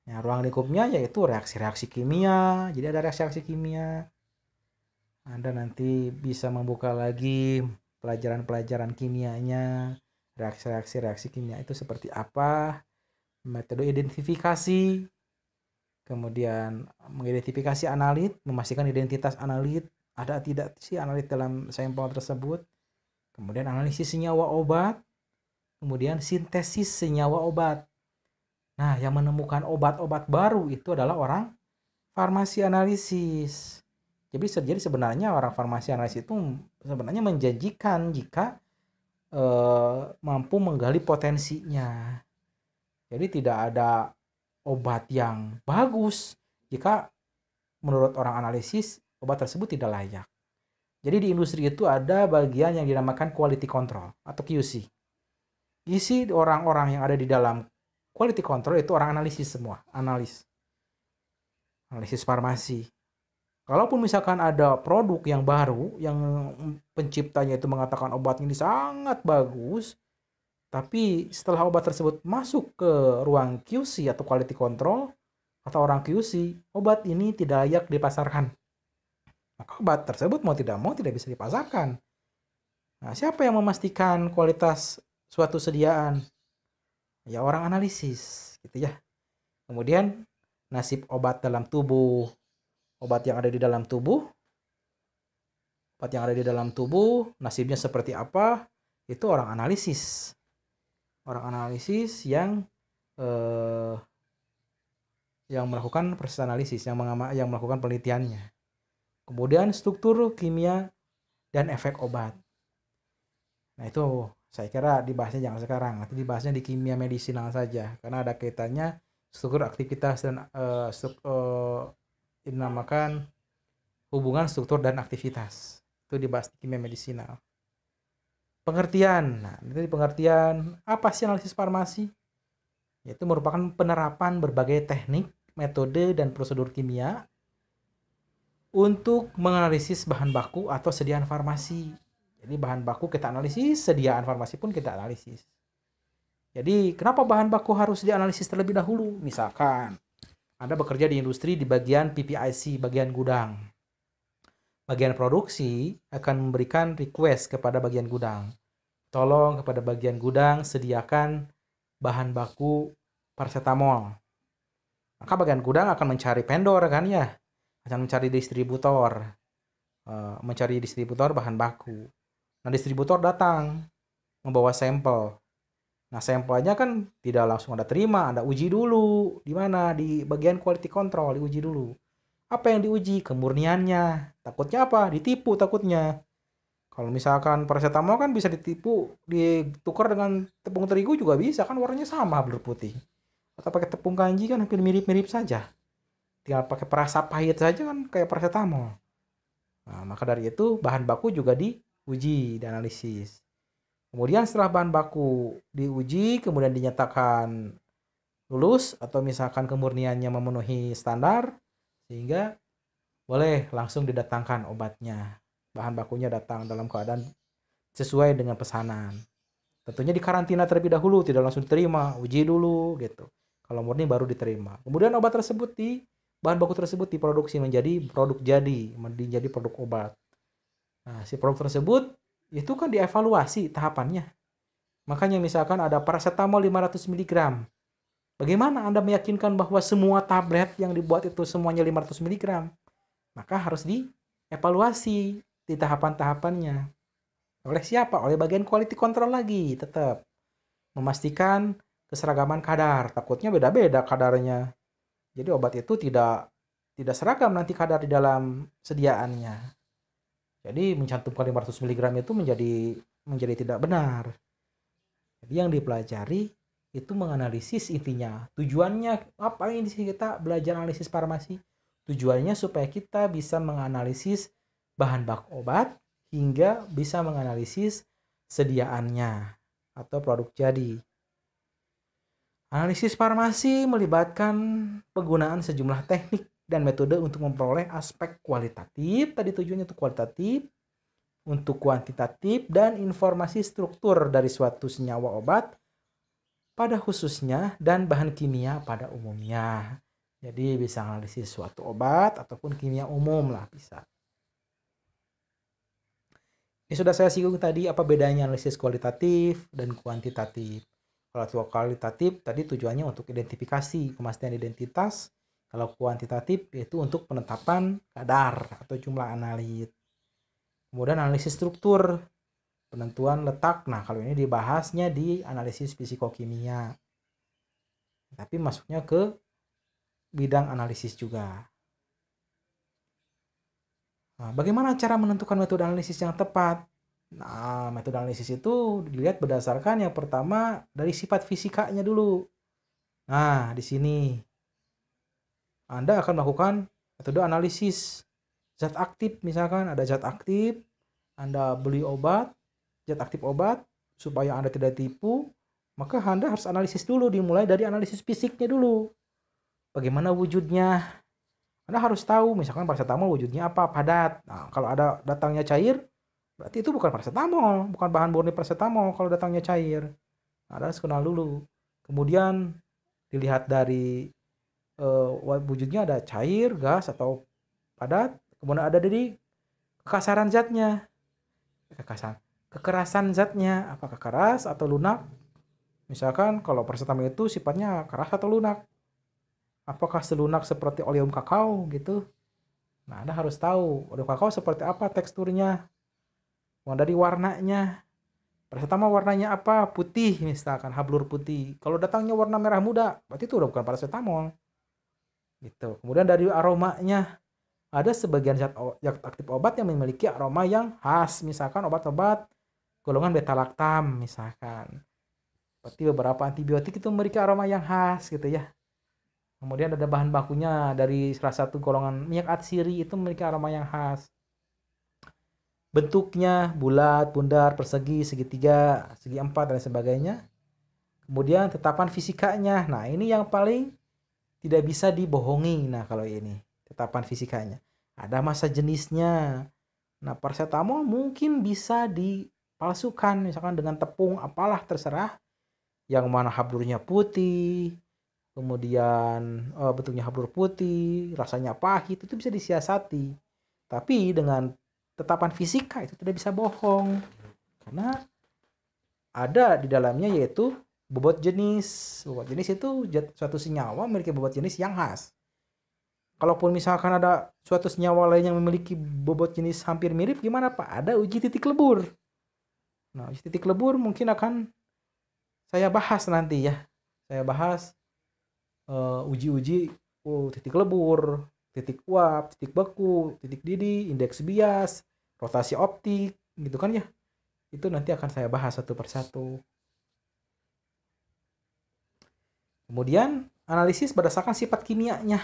Nah, ruang lingkupnya yaitu reaksi-reaksi kimia. Jadi ada reaksi-reaksi kimia. Anda nanti bisa membuka lagi pelajaran-pelajaran kimianya. Reaksi-reaksi kimia itu seperti apa. Metode identifikasi. Kemudian mengidentifikasi analit. Memastikan identitas analit. Ada tidak sih analit dalam sampel tersebut. Kemudian analisis senyawa obat. Kemudian sintesis senyawa obat. Nah, yang menemukan obat-obat baru itu adalah orang farmasi analisis. Jadi sebenarnya orang farmasi analisis itu sebenarnya menjanjikan jika mampu menggali potensinya. Jadi tidak ada obat yang bagus jika menurut orang analisis obat tersebut tidak layak. Jadi di industri itu ada bagian yang dinamakan quality control atau QC. Isi orang-orang yang ada di dalam quality control itu orang analisis semua, analisis farmasi. Kalaupun misalkan ada produk yang baru, yang penciptanya itu mengatakan obat ini sangat bagus, tapi setelah obat tersebut masuk ke ruang QC atau quality control, kata orang QC, obat ini tidak layak dipasarkan. Maka obat tersebut mau tidak bisa dipasarkan. Nah, siapa yang memastikan kualitas suatu sediaan? Ya orang analisis gitu ya. Kemudian nasib obat dalam tubuh, obat yang ada di dalam tubuh, nasibnya seperti apa, itu orang analisis yang melakukan proses analisis, yang melakukan penelitiannya. Kemudian struktur kimia dan efek obat. Nah itu saya kira dibahasnya jangan sekarang, nanti dibahasnya di kimia medisinal saja, karena ada kaitannya struktur aktivitas dan dinamakan hubungan struktur dan aktivitas. Itu dibahas di kimia medisinal. Pengertian. Nah, itu pengertian apa sih analisis farmasi? Yaitu merupakan penerapan berbagai teknik, metode, dan prosedur kimia untuk menganalisis bahan baku atau sediaan farmasi. Jadi bahan baku kita analisis, sediaan farmasi pun kita analisis. Jadi kenapa bahan baku harus dianalisis terlebih dahulu? Misalkan Anda bekerja di industri di bagian PPIC, bagian gudang. Bagian produksi akan memberikan request kepada bagian gudang. Tolong kepada bagian gudang sediakan bahan baku paracetamol. Maka bagian gudang akan mencari vendor kan ya. Akan mencari distributor. Mencari distributor bahan baku. Nah, distributor datang membawa sampel. Nah, sampelnya kan tidak langsung Anda terima, Anda uji dulu. Di mana? Di bagian quality control, diuji dulu. Apa yang diuji? Kemurniannya. Takutnya apa? Ditipu takutnya. Kalau misalkan paracetamol kan bisa ditipu, ditukar dengan tepung terigu juga bisa kan, warnanya sama blur putih. Atau pakai tepung kanji kan hampir mirip-mirip saja. Tinggal pakai perasa pahit saja kan kayak paracetamol. Nah, maka dari itu bahan baku juga diuji, dianalisis. Kemudian setelah bahan baku diuji, kemudian dinyatakan lulus atau misalkan kemurniannya memenuhi standar, sehingga boleh langsung didatangkan obatnya. Bahan bakunya datang dalam keadaan sesuai dengan pesanan. Tentunya dikarantina terlebih dahulu, tidak langsung diterima, uji dulu gitu. Kalau murni baru diterima. Kemudian obat tersebut bahan baku tersebut diproduksi menjadi produk jadi, menjadi produk obat. Nah, si produk tersebut itu kan dievaluasi tahapannya. Makanya misalkan ada paracetamol 500 mg. Bagaimana Anda meyakinkan bahwa semua tablet yang dibuat itu semuanya 500 mg? Maka harus dievaluasi di tahapan-tahapannya. Oleh siapa? Oleh bagian quality control lagi, tetap memastikan keseragaman kadar. Takutnya beda-beda kadarnya. Jadi obat itu tidak seragam nanti kadar di dalam sediaannya. Jadi mencantumkan 500 mg itu menjadi tidak benar. Jadi yang dipelajari itu menganalisis intinya. Tujuannya apa ini sih kita belajar analisis farmasi? Tujuannya supaya kita bisa menganalisis bahan baku obat hingga bisa menganalisis sediaannya atau produk jadi. Analisis farmasi melibatkan penggunaan sejumlah teknik dan metode untuk memperoleh aspek kualitatif. Tadi tujuannya untuk kualitatif, untuk kuantitatif, dan informasi struktur dari suatu senyawa obat pada khususnya dan bahan kimia pada umumnya. Jadi bisa analisis suatu obat ataupun kimia umum lah bisa. Ini sudah saya singgung tadi apa bedanya analisis kualitatif dan kuantitatif. Kalau kualitatif tadi tujuannya untuk identifikasi kemastian identitas. Kalau kuantitatif itu untuk penetapan kadar atau jumlah analit. Kemudian analisis struktur, penentuan letak. Nah, kalau ini dibahasnya di analisis fisikokimia. Tapi masuknya ke bidang analisis juga. Nah, bagaimana cara menentukan metode analisis yang tepat? Nah, metode analisis itu dilihat berdasarkan yang pertama dari sifat fisikanya dulu. Nah, di sini Anda akan melakukan metode analisis zat aktif. Misalkan ada zat aktif, Anda beli obat, zat aktif obat, supaya Anda tidak tipu, maka Anda harus analisis dulu, dimulai dari analisis fisiknya dulu. Bagaimana wujudnya? Anda harus tahu, misalkan paracetamol wujudnya apa? Padat. Nah, kalau ada datangnya cair, berarti itu bukan paracetamol, bukan bahan murni paracetamol kalau datangnya cair. Nah, Anda harus kenal dulu. Kemudian dilihat dari wujudnya ada cair, gas, atau padat. Kemudian ada dari kekasaran zatnya. Kekerasan zatnya, apakah keras atau lunak? Misalkan kalau paracetamol itu sifatnya keras atau lunak. Apakah selunak seperti oleum kakao gitu? Nah, Anda harus tahu oleum kakao seperti apa teksturnya. Dari warnanya. Paracetamol warnanya apa? Putih misalkan, hablur putih. Kalau datangnya warna merah muda, berarti itu udah bukan paracetamol. Gitu. Kemudian dari aromanya, ada sebagian zat aktif obat yang memiliki aroma yang khas. Misalkan obat-obat golongan beta laktam misalkan. Seperti beberapa antibiotik itu memiliki aroma yang khas gitu ya. Kemudian ada bahan bakunya dari salah satu golongan minyak atsiri itu memiliki aroma yang khas. Bentuknya bulat, bundar, persegi, segitiga, segi empat, dan sebagainya. Kemudian tetapan fisikanya. Nah, ini yang paling tidak bisa dibohongi. Nah, kalau ini tetapan fisikanya. Ada massa jenisnya. Nah, paracetamol mungkin bisa dipalsukan. Misalkan dengan tepung apalah terserah. Yang mana hablurnya putih. Kemudian bentuknya hablur putih, rasanya pahit, itu bisa disiasati. Tapi dengan tetapan fisika itu tidak bisa bohong. Karena ada di dalamnya yaitu bobot jenis. Bobot jenis itu suatu senyawa memiliki bobot jenis yang khas. Kalaupun misalkan ada suatu senyawa lain yang memiliki bobot jenis hampir mirip, gimana Pak? Ada uji titik lebur. Nah, uji titik lebur mungkin akan saya bahas nanti ya. Saya bahas uji-uji titik lebur, titik uap, titik beku, titik didih, indeks bias, rotasi optik, gitu kan ya. Itu nanti akan saya bahas satu persatu. Kemudian analisis berdasarkan sifat kimianya.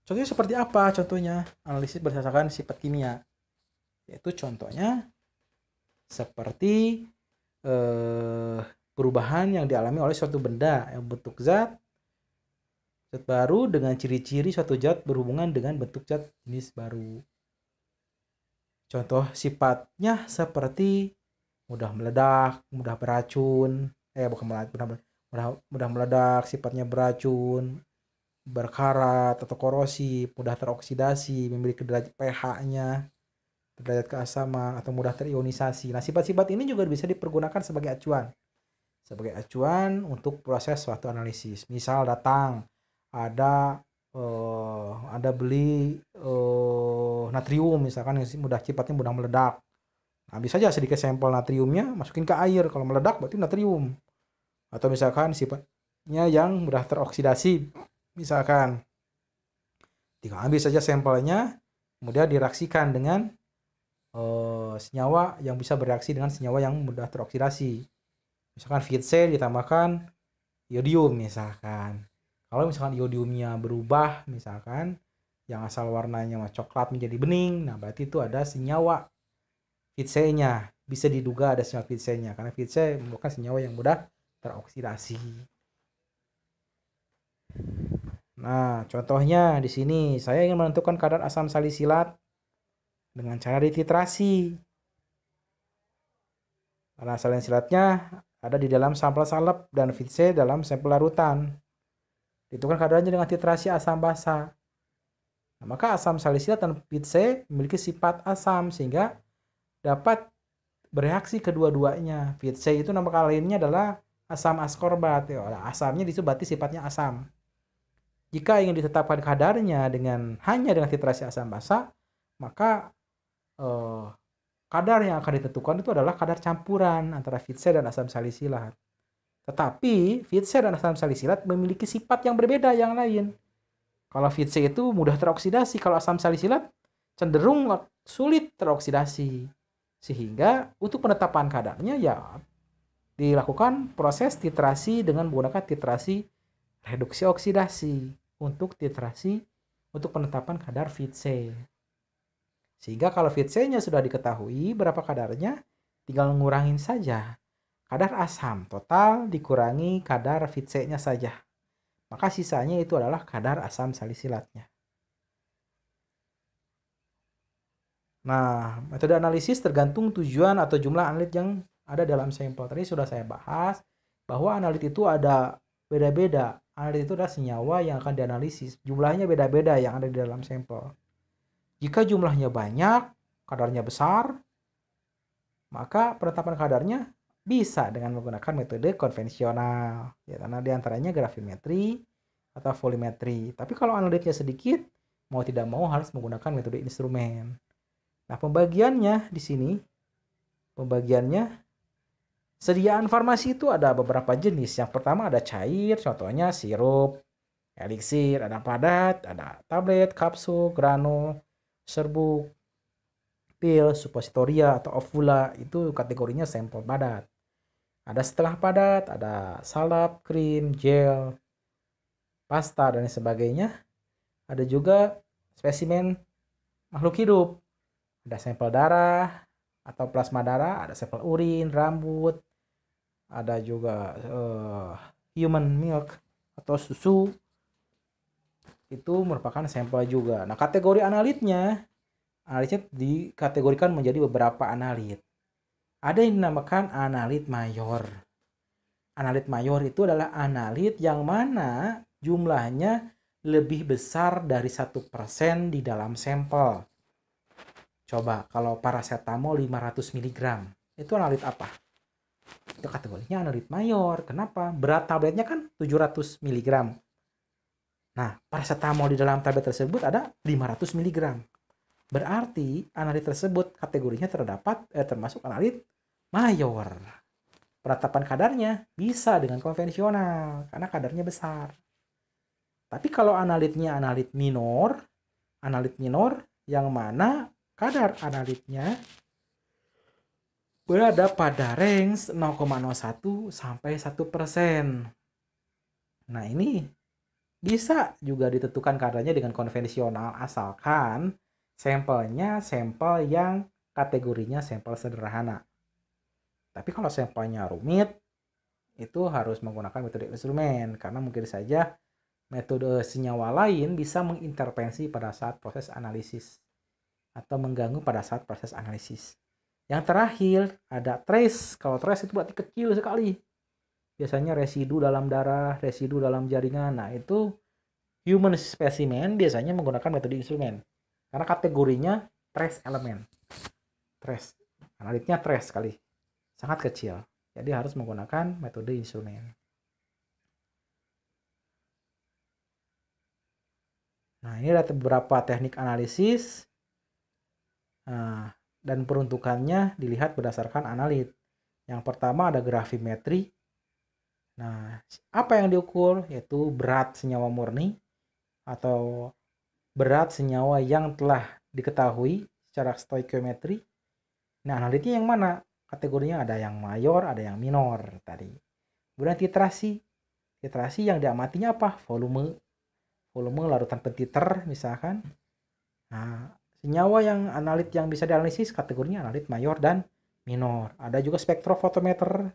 Contohnya seperti apa? Contohnya analisis berdasarkan sifat kimia. Yaitu contohnya seperti perubahan yang dialami oleh suatu benda yang bentuk zat baru dengan ciri-ciri suatu zat berhubungan dengan bentuk zat jenis baru. Contoh sifatnya seperti mudah meledak, mudah beracun, mudah meledak, sifatnya beracun, berkarat atau korosif, mudah teroksidasi, memiliki derajat pH-nya, derajat keasaman atau mudah terionisasi. Nah, sifat-sifat ini juga bisa dipergunakan sebagai acuan. Sebagai acuan untuk proses suatu analisis. Misal datang ada beli natrium misalkan yang sifatnya mudah meledak. Nah, bisa aja sedikit sampel natriumnya masukin ke air, kalau meledak berarti natrium. Atau misalkan sifatnya yang mudah teroksidasi, misalkan tinggal ambil saja sampelnya, kemudian direaksikan dengan senyawa yang bisa bereaksi dengan senyawa yang mudah teroksidasi. Misalkan VC ditambahkan iodium misalkan. Kalau misalkan iodiumnya berubah misalkan yang asal warnanya coklat menjadi bening, nah berarti itu ada senyawa VC-nya. Bisa diduga ada senyawa VC-nya karena VC merupakan senyawa yang mudah teroksidasi. Nah, contohnya di sini saya ingin menentukan kadar asam salisilat dengan cara dititrasi. Karena salisilatnya ada di dalam sampel salep dan VC dalam sampel larutan. Ditentukan kadarnya dengan titrasi asam basa. Nah, maka asam salisilat dan VC memiliki sifat asam sehingga dapat bereaksi kedua-duanya. VC itu nama lainnya adalah asam askorbat. Ya, asamnya itu berarti sifatnya asam. Jika ingin ditetapkan kadarnya hanya dengan titrasi asam basa, maka kadar yang akan ditentukan itu adalah kadar campuran antara VC dan asam salisilat. Tetapi VC dan asam salisilat memiliki sifat yang berbeda yang lain. Kalau VC itu mudah teroksidasi, kalau asam salisilat cenderung sulit teroksidasi. Sehingga untuk penetapan kadarnya ya dilakukan proses titrasi dengan menggunakan titrasi reduksi oksidasi untuk penetapan kadar VC. Sehingga kalau VC-nya sudah diketahui berapa kadarnya, tinggal ngurangin saja kadar asam total dikurangi kadar VC-nya saja. Maka sisanya itu adalah kadar asam salisilatnya. Nah, metode analisis tergantung tujuan atau jumlah analit yang ada dalam sampel. Tadi sudah saya bahas bahwa analit itu ada beda-beda. Analit itu adalah senyawa yang akan dianalisis. Jumlahnya beda-beda yang ada di dalam sampel. Jika jumlahnya banyak, kadarnya besar, maka penetapan kadarnya bisa dengan menggunakan metode konvensional. Ya, karena diantaranya gravimetri atau volumetri. Tapi kalau analitnya sedikit, mau tidak mau harus menggunakan metode instrumen. Nah, pembagiannya di sini, sediaan farmasi itu ada beberapa jenis. Yang pertama ada cair, contohnya sirup, eliksir, ada padat, ada tablet, kapsul, granul, serbuk, pil, suppositoria atau ovula, itu kategorinya sampel padat. Ada setengah padat, ada salep, krim, gel, pasta, dan sebagainya. Ada juga spesimen makhluk hidup. Ada sampel darah atau plasma darah, ada sampel urin, rambut, ada juga human milk atau susu. Itu merupakan sampel juga. Nah, kategori analitnya dikategorikan menjadi beberapa analit. Ada yang dinamakan analit mayor. Analit mayor itu adalah analit yang mana jumlahnya lebih besar dari 1% di dalam sampel. Coba kalau paracetamol 500 mg, itu analit apa? Itu kategorinya analit mayor. Kenapa? Berat tabletnya kan 700 mg. Nah, paracetamol di dalam tablet tersebut ada 500 mg. Berarti analit tersebut kategorinya termasuk analit mayor. Penetapan kadarnya bisa dengan konvensional karena kadarnya besar. Tapi kalau analitnya analit minor yang mana kadar analitnya berada pada range 0,01 sampai 1%. Nah, ini bisa juga ditentukan kadarnya dengan konvensional asalkan sampelnya sampel yang kategorinya sampel sederhana. Tapi kalau sampelnya rumit, itu harus menggunakan metode instrumen karena mungkin saja metode senyawa lain bisa mengintervensi pada saat proses analisis atau mengganggu pada saat proses analisis. Yang terakhir ada trace. Kalau trace itu berarti kecil sekali. Biasanya residu dalam darah, residu dalam jaringan. Nah, itu human specimen biasanya menggunakan metode instrumen. Karena kategorinya trace element. Trace. Analitnya trace sekali. Sangat kecil. Jadi harus menggunakan metode instrumen. Nah, ini ada beberapa teknik analisis. Nah, dan peruntukannya dilihat berdasarkan analit. Yang pertama ada gravimetri. Nah, apa yang diukur? Yaitu berat senyawa murni atau berat senyawa yang telah diketahui secara stoikiometri. Nah, analitnya yang mana? Kategorinya ada yang mayor, ada yang minor tadi. Kemudian titrasi. Titrasi yang diamatinya apa? Volume larutan pentiter misalkan. Nah, senyawa yang analit yang bisa dianalisis kategorinya analit mayor dan minor. Ada juga spektrofotometer.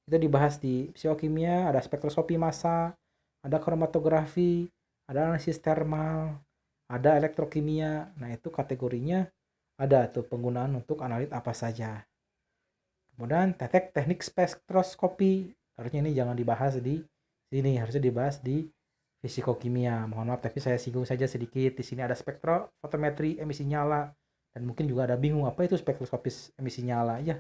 Itu dibahas di psikokimia, ada spektroskopi massa, ada kromatografi, ada analisis thermal, ada elektrokimia. Nah, itu kategorinya ada tuh penggunaan untuk analit apa saja. Kemudian teknik spektroskopi. Harusnya ini jangan dibahas di sini, harusnya dibahas di fisikokimia. Mohon maaf tapi saya singgung saja sedikit. Di sini ada spektrofotometri emisi nyala dan mungkin juga ada bingung apa itu spektroskopi emisi nyala ya.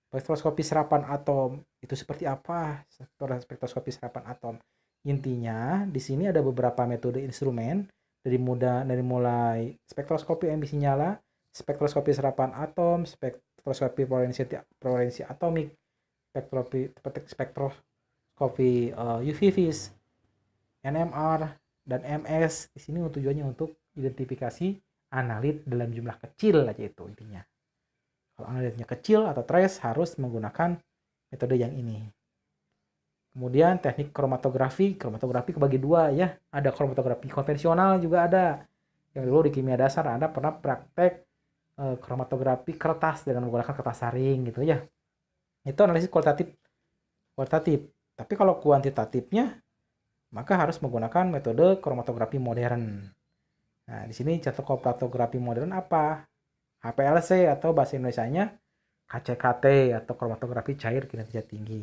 Spektroskopi serapan atom itu seperti apa? Spektroskopi serapan atom. Intinya di sini ada beberapa metode instrumen dari mulai spektroskopi emisi nyala, spektroskopi serapan atom, spektroskopi fluorensi atomik, spektroskopi UV vis, NMR dan MS. Di sini tujuannya untuk identifikasi analit dalam jumlah kecil aja itu intinya. Kalau analitnya kecil atau trace harus menggunakan metode yang ini. Kemudian teknik kromatografi kebagi dua ya. Ada kromatografi konvensional juga ada. Yang dulu di kimia dasar Anda pernah praktek kromatografi kertas dengan menggunakan kertas saring gitu ya. Itu analisis kualitatif. Tapi kalau kuantitatifnya maka harus menggunakan metode kromatografi modern. Nah, di sini contoh kromatografi modern apa? HPLC atau bahasa Indonesianya KCKT atau kromatografi cair kinetika tinggi.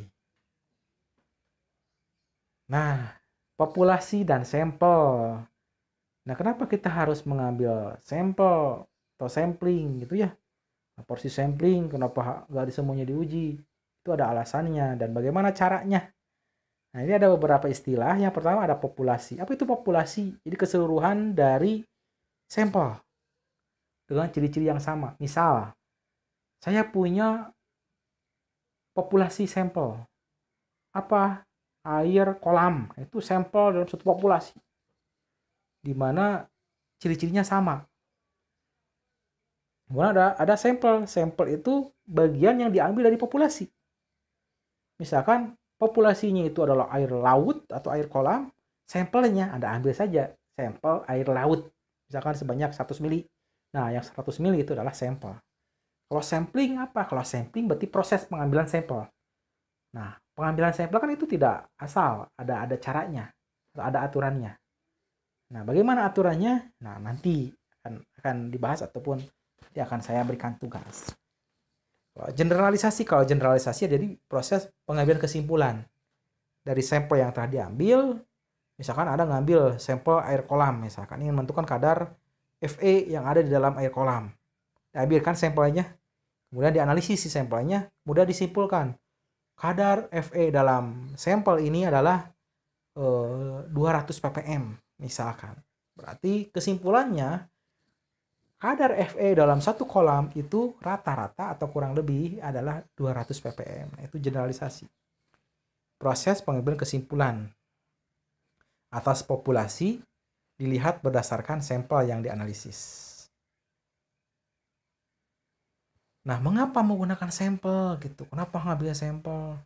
Nah, populasi dan sampel. Nah, kenapa kita harus mengambil sampel atau sampling gitu ya? Nah, porsi sampling kenapa nggak semuanya diuji? Itu ada alasannya dan bagaimana caranya. Nah, ini ada beberapa istilah. Yang pertama ada populasi. Apa itu populasi? Jadi keseluruhan dari sampel dengan ciri-ciri yang sama. Misal, saya punya populasi sampel. Apa? Air kolam. Itu sampel dalam satu populasi. Di mana ciri-cirinya sama. Kemudian ada sampel. Sampel itu bagian yang diambil dari populasi. Misalkan populasinya itu adalah air laut atau air kolam. Sampelnya Anda ambil saja. Sampel air laut. Misalkan sebanyak 100 mili. Nah, yang 100 mili itu adalah sampel. Kalau sampling apa? Kalau sampling berarti proses pengambilan sampel. Nah, pengambilan sampel kan itu tidak asal, ada caranya, ada aturannya. Nah, bagaimana aturannya? Nah, nanti akan dibahas ataupun nanti akan saya berikan tugas. Kalau generalisasi jadi proses pengambilan kesimpulan dari sampel yang telah diambil. Misalkan Anda ngambil sampel air kolam, misalkan ingin menentukan kadar Fe yang ada di dalam air kolam. Diambilkan sampelnya, kemudian dianalisis si sampelnya, kemudian disimpulkan kadar Fe dalam sampel ini adalah 200 ppm misalkan. Berarti kesimpulannya kadar Fe dalam satu kolam itu rata-rata atau kurang lebih adalah 200 ppm. Itu generalisasi. Proses pengambilan kesimpulan. atas populasi dilihat berdasarkan sampel yang dianalisis. Nah, mengapa menggunakan sampel gitu? Kenapa ngambil sampel?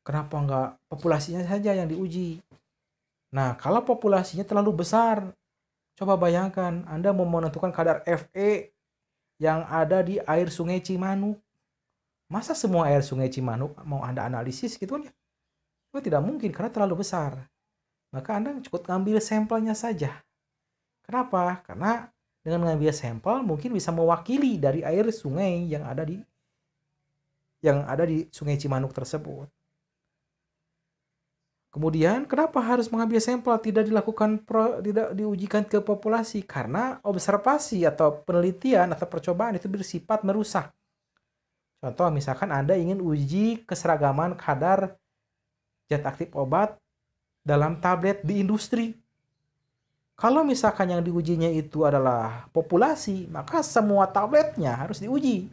Kenapa nggak populasinya saja yang diuji? Nah, kalau populasinya terlalu besar, coba bayangkan Anda mau menentukan kadar Fe yang ada di air sungai Cimanuk. Masa semua air sungai Cimanuk mau Anda analisis gitu kan ya? Itu tidak mungkin karena terlalu besar. Maka Anda cukup ngambil sampelnya saja. Kenapa? Karena dengan mengambil sampel mungkin bisa mewakili dari air sungai yang ada di sungai Cimanuk tersebut. Kemudian kenapa harus mengambil sampel tidak diujikan ke populasi? Karena observasi atau penelitian atau percobaan itu bersifat merusak. Contoh misalkan Anda ingin uji keseragaman kadar zat aktif obat dalam tablet di industri. Kalau misalkan yang diujinya itu adalah populasi, maka semua tabletnya harus diuji.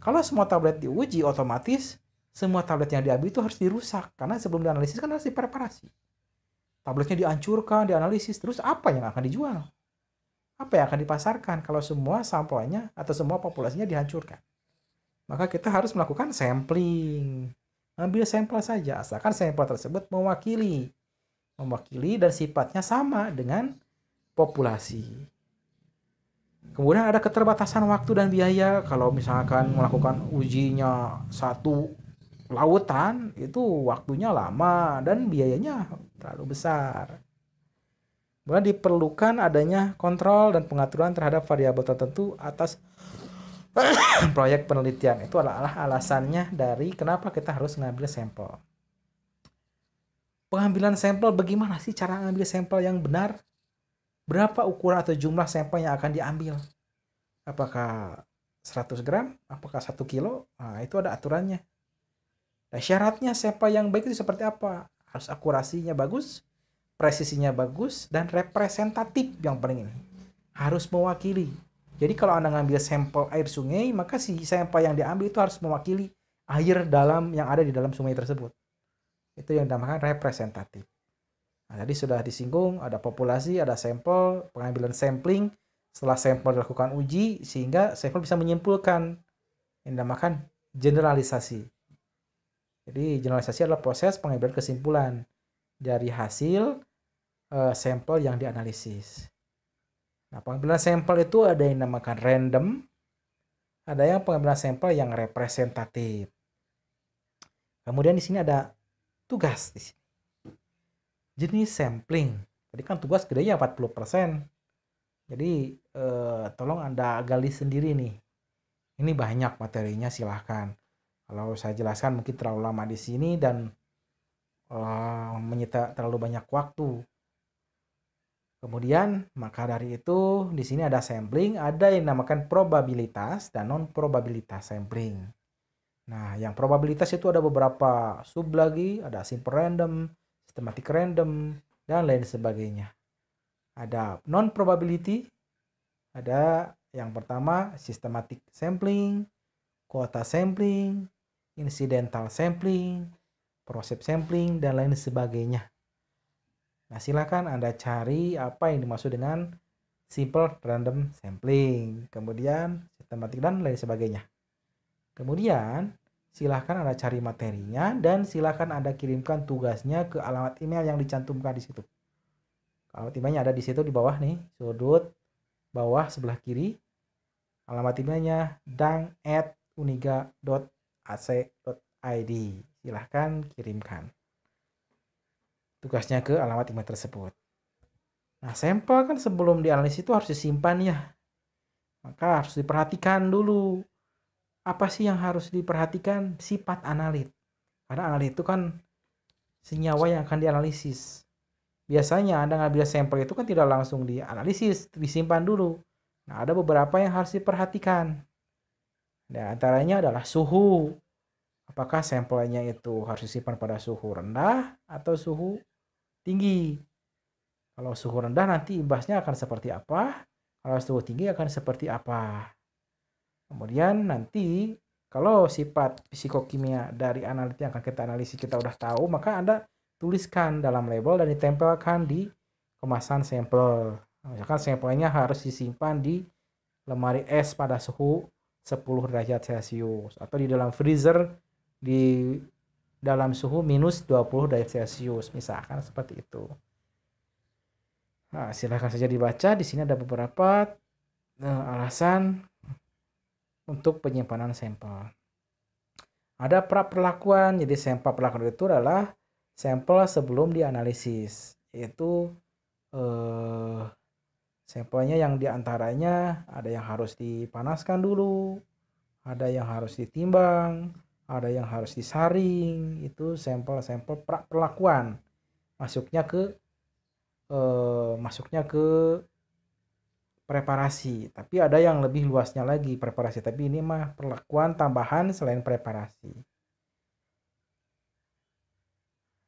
Kalau semua tablet diuji, otomatis semua tablet yang diambil itu harus dirusak. Karena sebelum dianalisis kan harus dipreparasi. Tabletnya dihancurkan, dianalisis, terus apa yang akan dijual? Apa yang akan dipasarkan kalau semua sampelnya atau semua populasinya dihancurkan? Maka kita harus melakukan sampling. Ambil sampel saja, asalkan sampel tersebut mewakili dan sifatnya sama dengan populasi. Kemudian ada keterbatasan waktu dan biaya. Kalau misalkan melakukan ujinya satu lautan, itu waktunya lama dan biayanya terlalu besar. Kemudian diperlukan adanya kontrol dan pengaturan terhadap variabel tertentu atas proyek penelitian. Itu adalah alasannya dari kenapa kita harus mengambil sampel. Pengambilan sampel, bagaimana sih cara mengambil sampel yang benar? Berapa ukuran atau jumlah sampel yang akan diambil? Apakah 100 gram? Apakah 1 kilo? Nah, itu ada aturannya. Nah, syaratnya sampel yang baik itu seperti apa? Harus akurasinya bagus, presisinya bagus, dan representatif yang paling ini. Harus mewakili. Jadi kalau Anda ngambil sampel air sungai, maka si sampel yang diambil itu harus mewakili air yang ada di dalam sungai tersebut. Itu yang dinamakan representatif. Nah, tadi sudah disinggung, ada populasi, ada sampel, pengambilan sampling, setelah sampel dilakukan uji, sehingga sampel bisa menyimpulkan yang dinamakan generalisasi. Jadi generalisasi adalah proses pengambilan kesimpulan dari hasil sampel yang dianalisis. Nah, pengambilan sampel itu ada yang dinamakan random, ada yang pengambilan sampel yang representatif. Kemudian di sini ada tugas di sini. Jenis sampling. Tadi kan tugas gedenya 40%. Jadi tolong Anda gali sendiri nih. Ini banyak materinya, silahkan. Kalau saya jelaskan mungkin terlalu lama di sini dan menyita terlalu banyak waktu. Kemudian maka dari itu di sini ada sampling, ada yang dinamakan probabilitas dan non probabilitas sampling. Nah, yang probabilitas itu ada beberapa sub lagi, ada simple random, systematic random, dan lain sebagainya. Ada non-probability, ada yang pertama systematic sampling, quota sampling, incidental sampling, process sampling, dan lain sebagainya. Nah, silakan Anda cari apa yang dimaksud dengan simple random sampling, kemudian systematic dan lain sebagainya. Kemudian, silahkan Anda cari materinya dan silahkan Anda kirimkan tugasnya ke alamat email yang dicantumkan di situ. Alamat emailnya ada di situ di bawah nih, sudut bawah sebelah kiri. Alamat emailnya dang@uniga.ac.id. Silahkan kirimkan tugasnya ke alamat email tersebut. Nah, sampel kan sebelum dianalisis itu harus disimpan ya. Maka harus diperhatikan dulu. Apa sih yang harus diperhatikan? Sifat analit. Karena analit itu kan senyawa yang akan dianalisis. Biasanya Anda ngambil sampel itu kan tidak langsung dianalisis, disimpan dulu. Nah, ada beberapa yang harus diperhatikan. Di antaranya adalah suhu. Apakah sampelnya itu harus disimpan pada suhu rendah atau suhu tinggi? Kalau suhu rendah nanti imbasnya akan seperti apa? Kalau suhu tinggi akan seperti apa? Kemudian nanti kalau sifat fisikokimia dari analit yang akan kita analisis kita udah tahu, maka Anda dituliskan dalam label dan ditempelkan di kemasan sampel. Misalkan sampelnya harus disimpan di lemari es pada suhu 10 derajat Celcius atau di dalam freezer di dalam suhu minus 20 derajat Celcius, misalkan seperti itu. Nah, silahkan saja dibaca. Di sini ada beberapa alasan untuk penyimpanan sampel. Ada pra-perlakuan. Jadi sampel perlakuan itu adalah sampel sebelum dianalisis, yaitu sampelnya yang diantaranya ada yang harus dipanaskan dulu, ada yang harus ditimbang, ada yang harus disaring. Itu sampel-sampel pra-perlakuan. Masuknya ke preparasi. Tapi ada yang lebih luasnya lagi preparasi. Tapi ini mah perlakuan tambahan selain preparasi.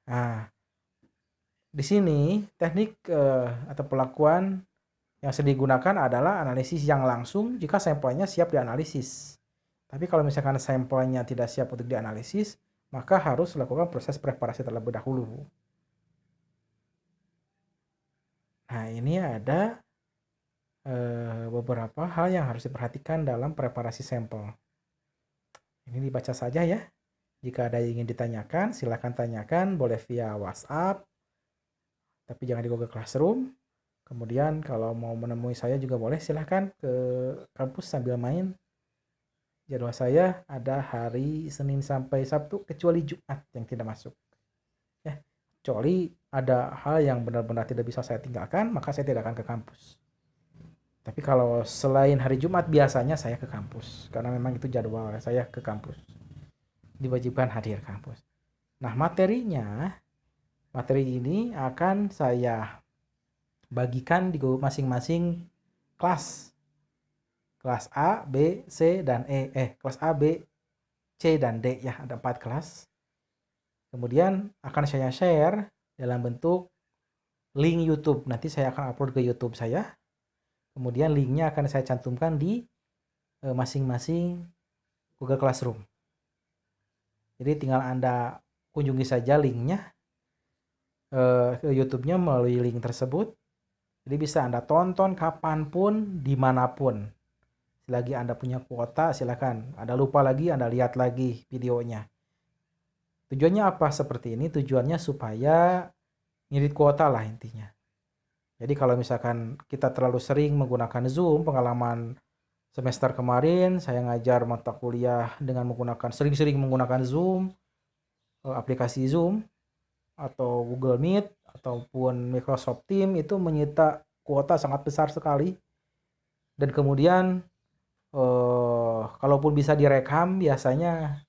Nah, di sini teknik atau perlakuan yang sering digunakan adalah analisis yang langsung jika sampelnya siap dianalisis. Tapi kalau misalkan sampelnya tidak siap untuk dianalisis, maka harus dilakukan proses preparasi terlebih dahulu. Nah, ini ada beberapa hal yang harus diperhatikan dalam preparasi sampel. Ini dibaca saja ya. Jika ada yang ingin ditanyakan, silakan tanyakan, boleh via WhatsApp, tapi jangan di Google Classroom. Kemudian kalau mau menemui saya juga boleh, silahkan ke kampus sambil main. Jadwal saya ada hari Senin sampai Sabtu, kecuali Jumat yang tidak masuk. Ya, kecuali ada hal yang benar-benar tidak bisa saya tinggalkan, maka saya tidak akan ke kampus. Tapi kalau selain hari Jumat biasanya saya ke kampus, karena memang itu jadwal saya ke kampus. Diwajibkan hadir kampus. Nah, materi ini akan saya bagikan di masing-masing kelas. Kelas A, B, C, dan E. Kelas A, B, C, dan D ya, ada 4 kelas. Kemudian akan saya share dalam bentuk link YouTube. Nanti saya akan upload ke YouTube saya. Kemudian linknya akan saya cantumkan di masing-masing Google Classroom. Jadi tinggal Anda kunjungi saja linknya ke YouTube-nya melalui link tersebut. Jadi bisa Anda tonton kapanpun, dimanapun. Selagi Anda punya kuota, silakan. Anda lupa lagi, Anda lihat lagi videonya. Tujuannya apa seperti ini? Tujuannya supaya ngirit kuota lah intinya. Jadi kalau misalkan kita terlalu sering menggunakan Zoom, pengalaman semester kemarin saya ngajar mata kuliah dengan sering-sering menggunakan Zoom, aplikasi Zoom, atau Google Meet, ataupun Microsoft Teams, itu menyita kuota sangat besar sekali. Dan kemudian kalaupun bisa direkam, biasanya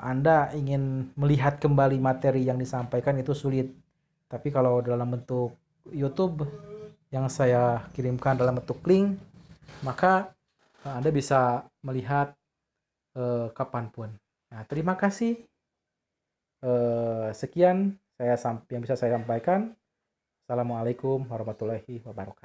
Anda ingin melihat kembali materi yang disampaikan itu sulit. Tapi kalau dalam bentuk YouTube yang saya kirimkan dalam bentuk link, maka Anda bisa melihat kapanpun. Nah, terima kasih. Sekian yang bisa saya sampaikan. Assalamualaikum warahmatullahi wabarakatuh.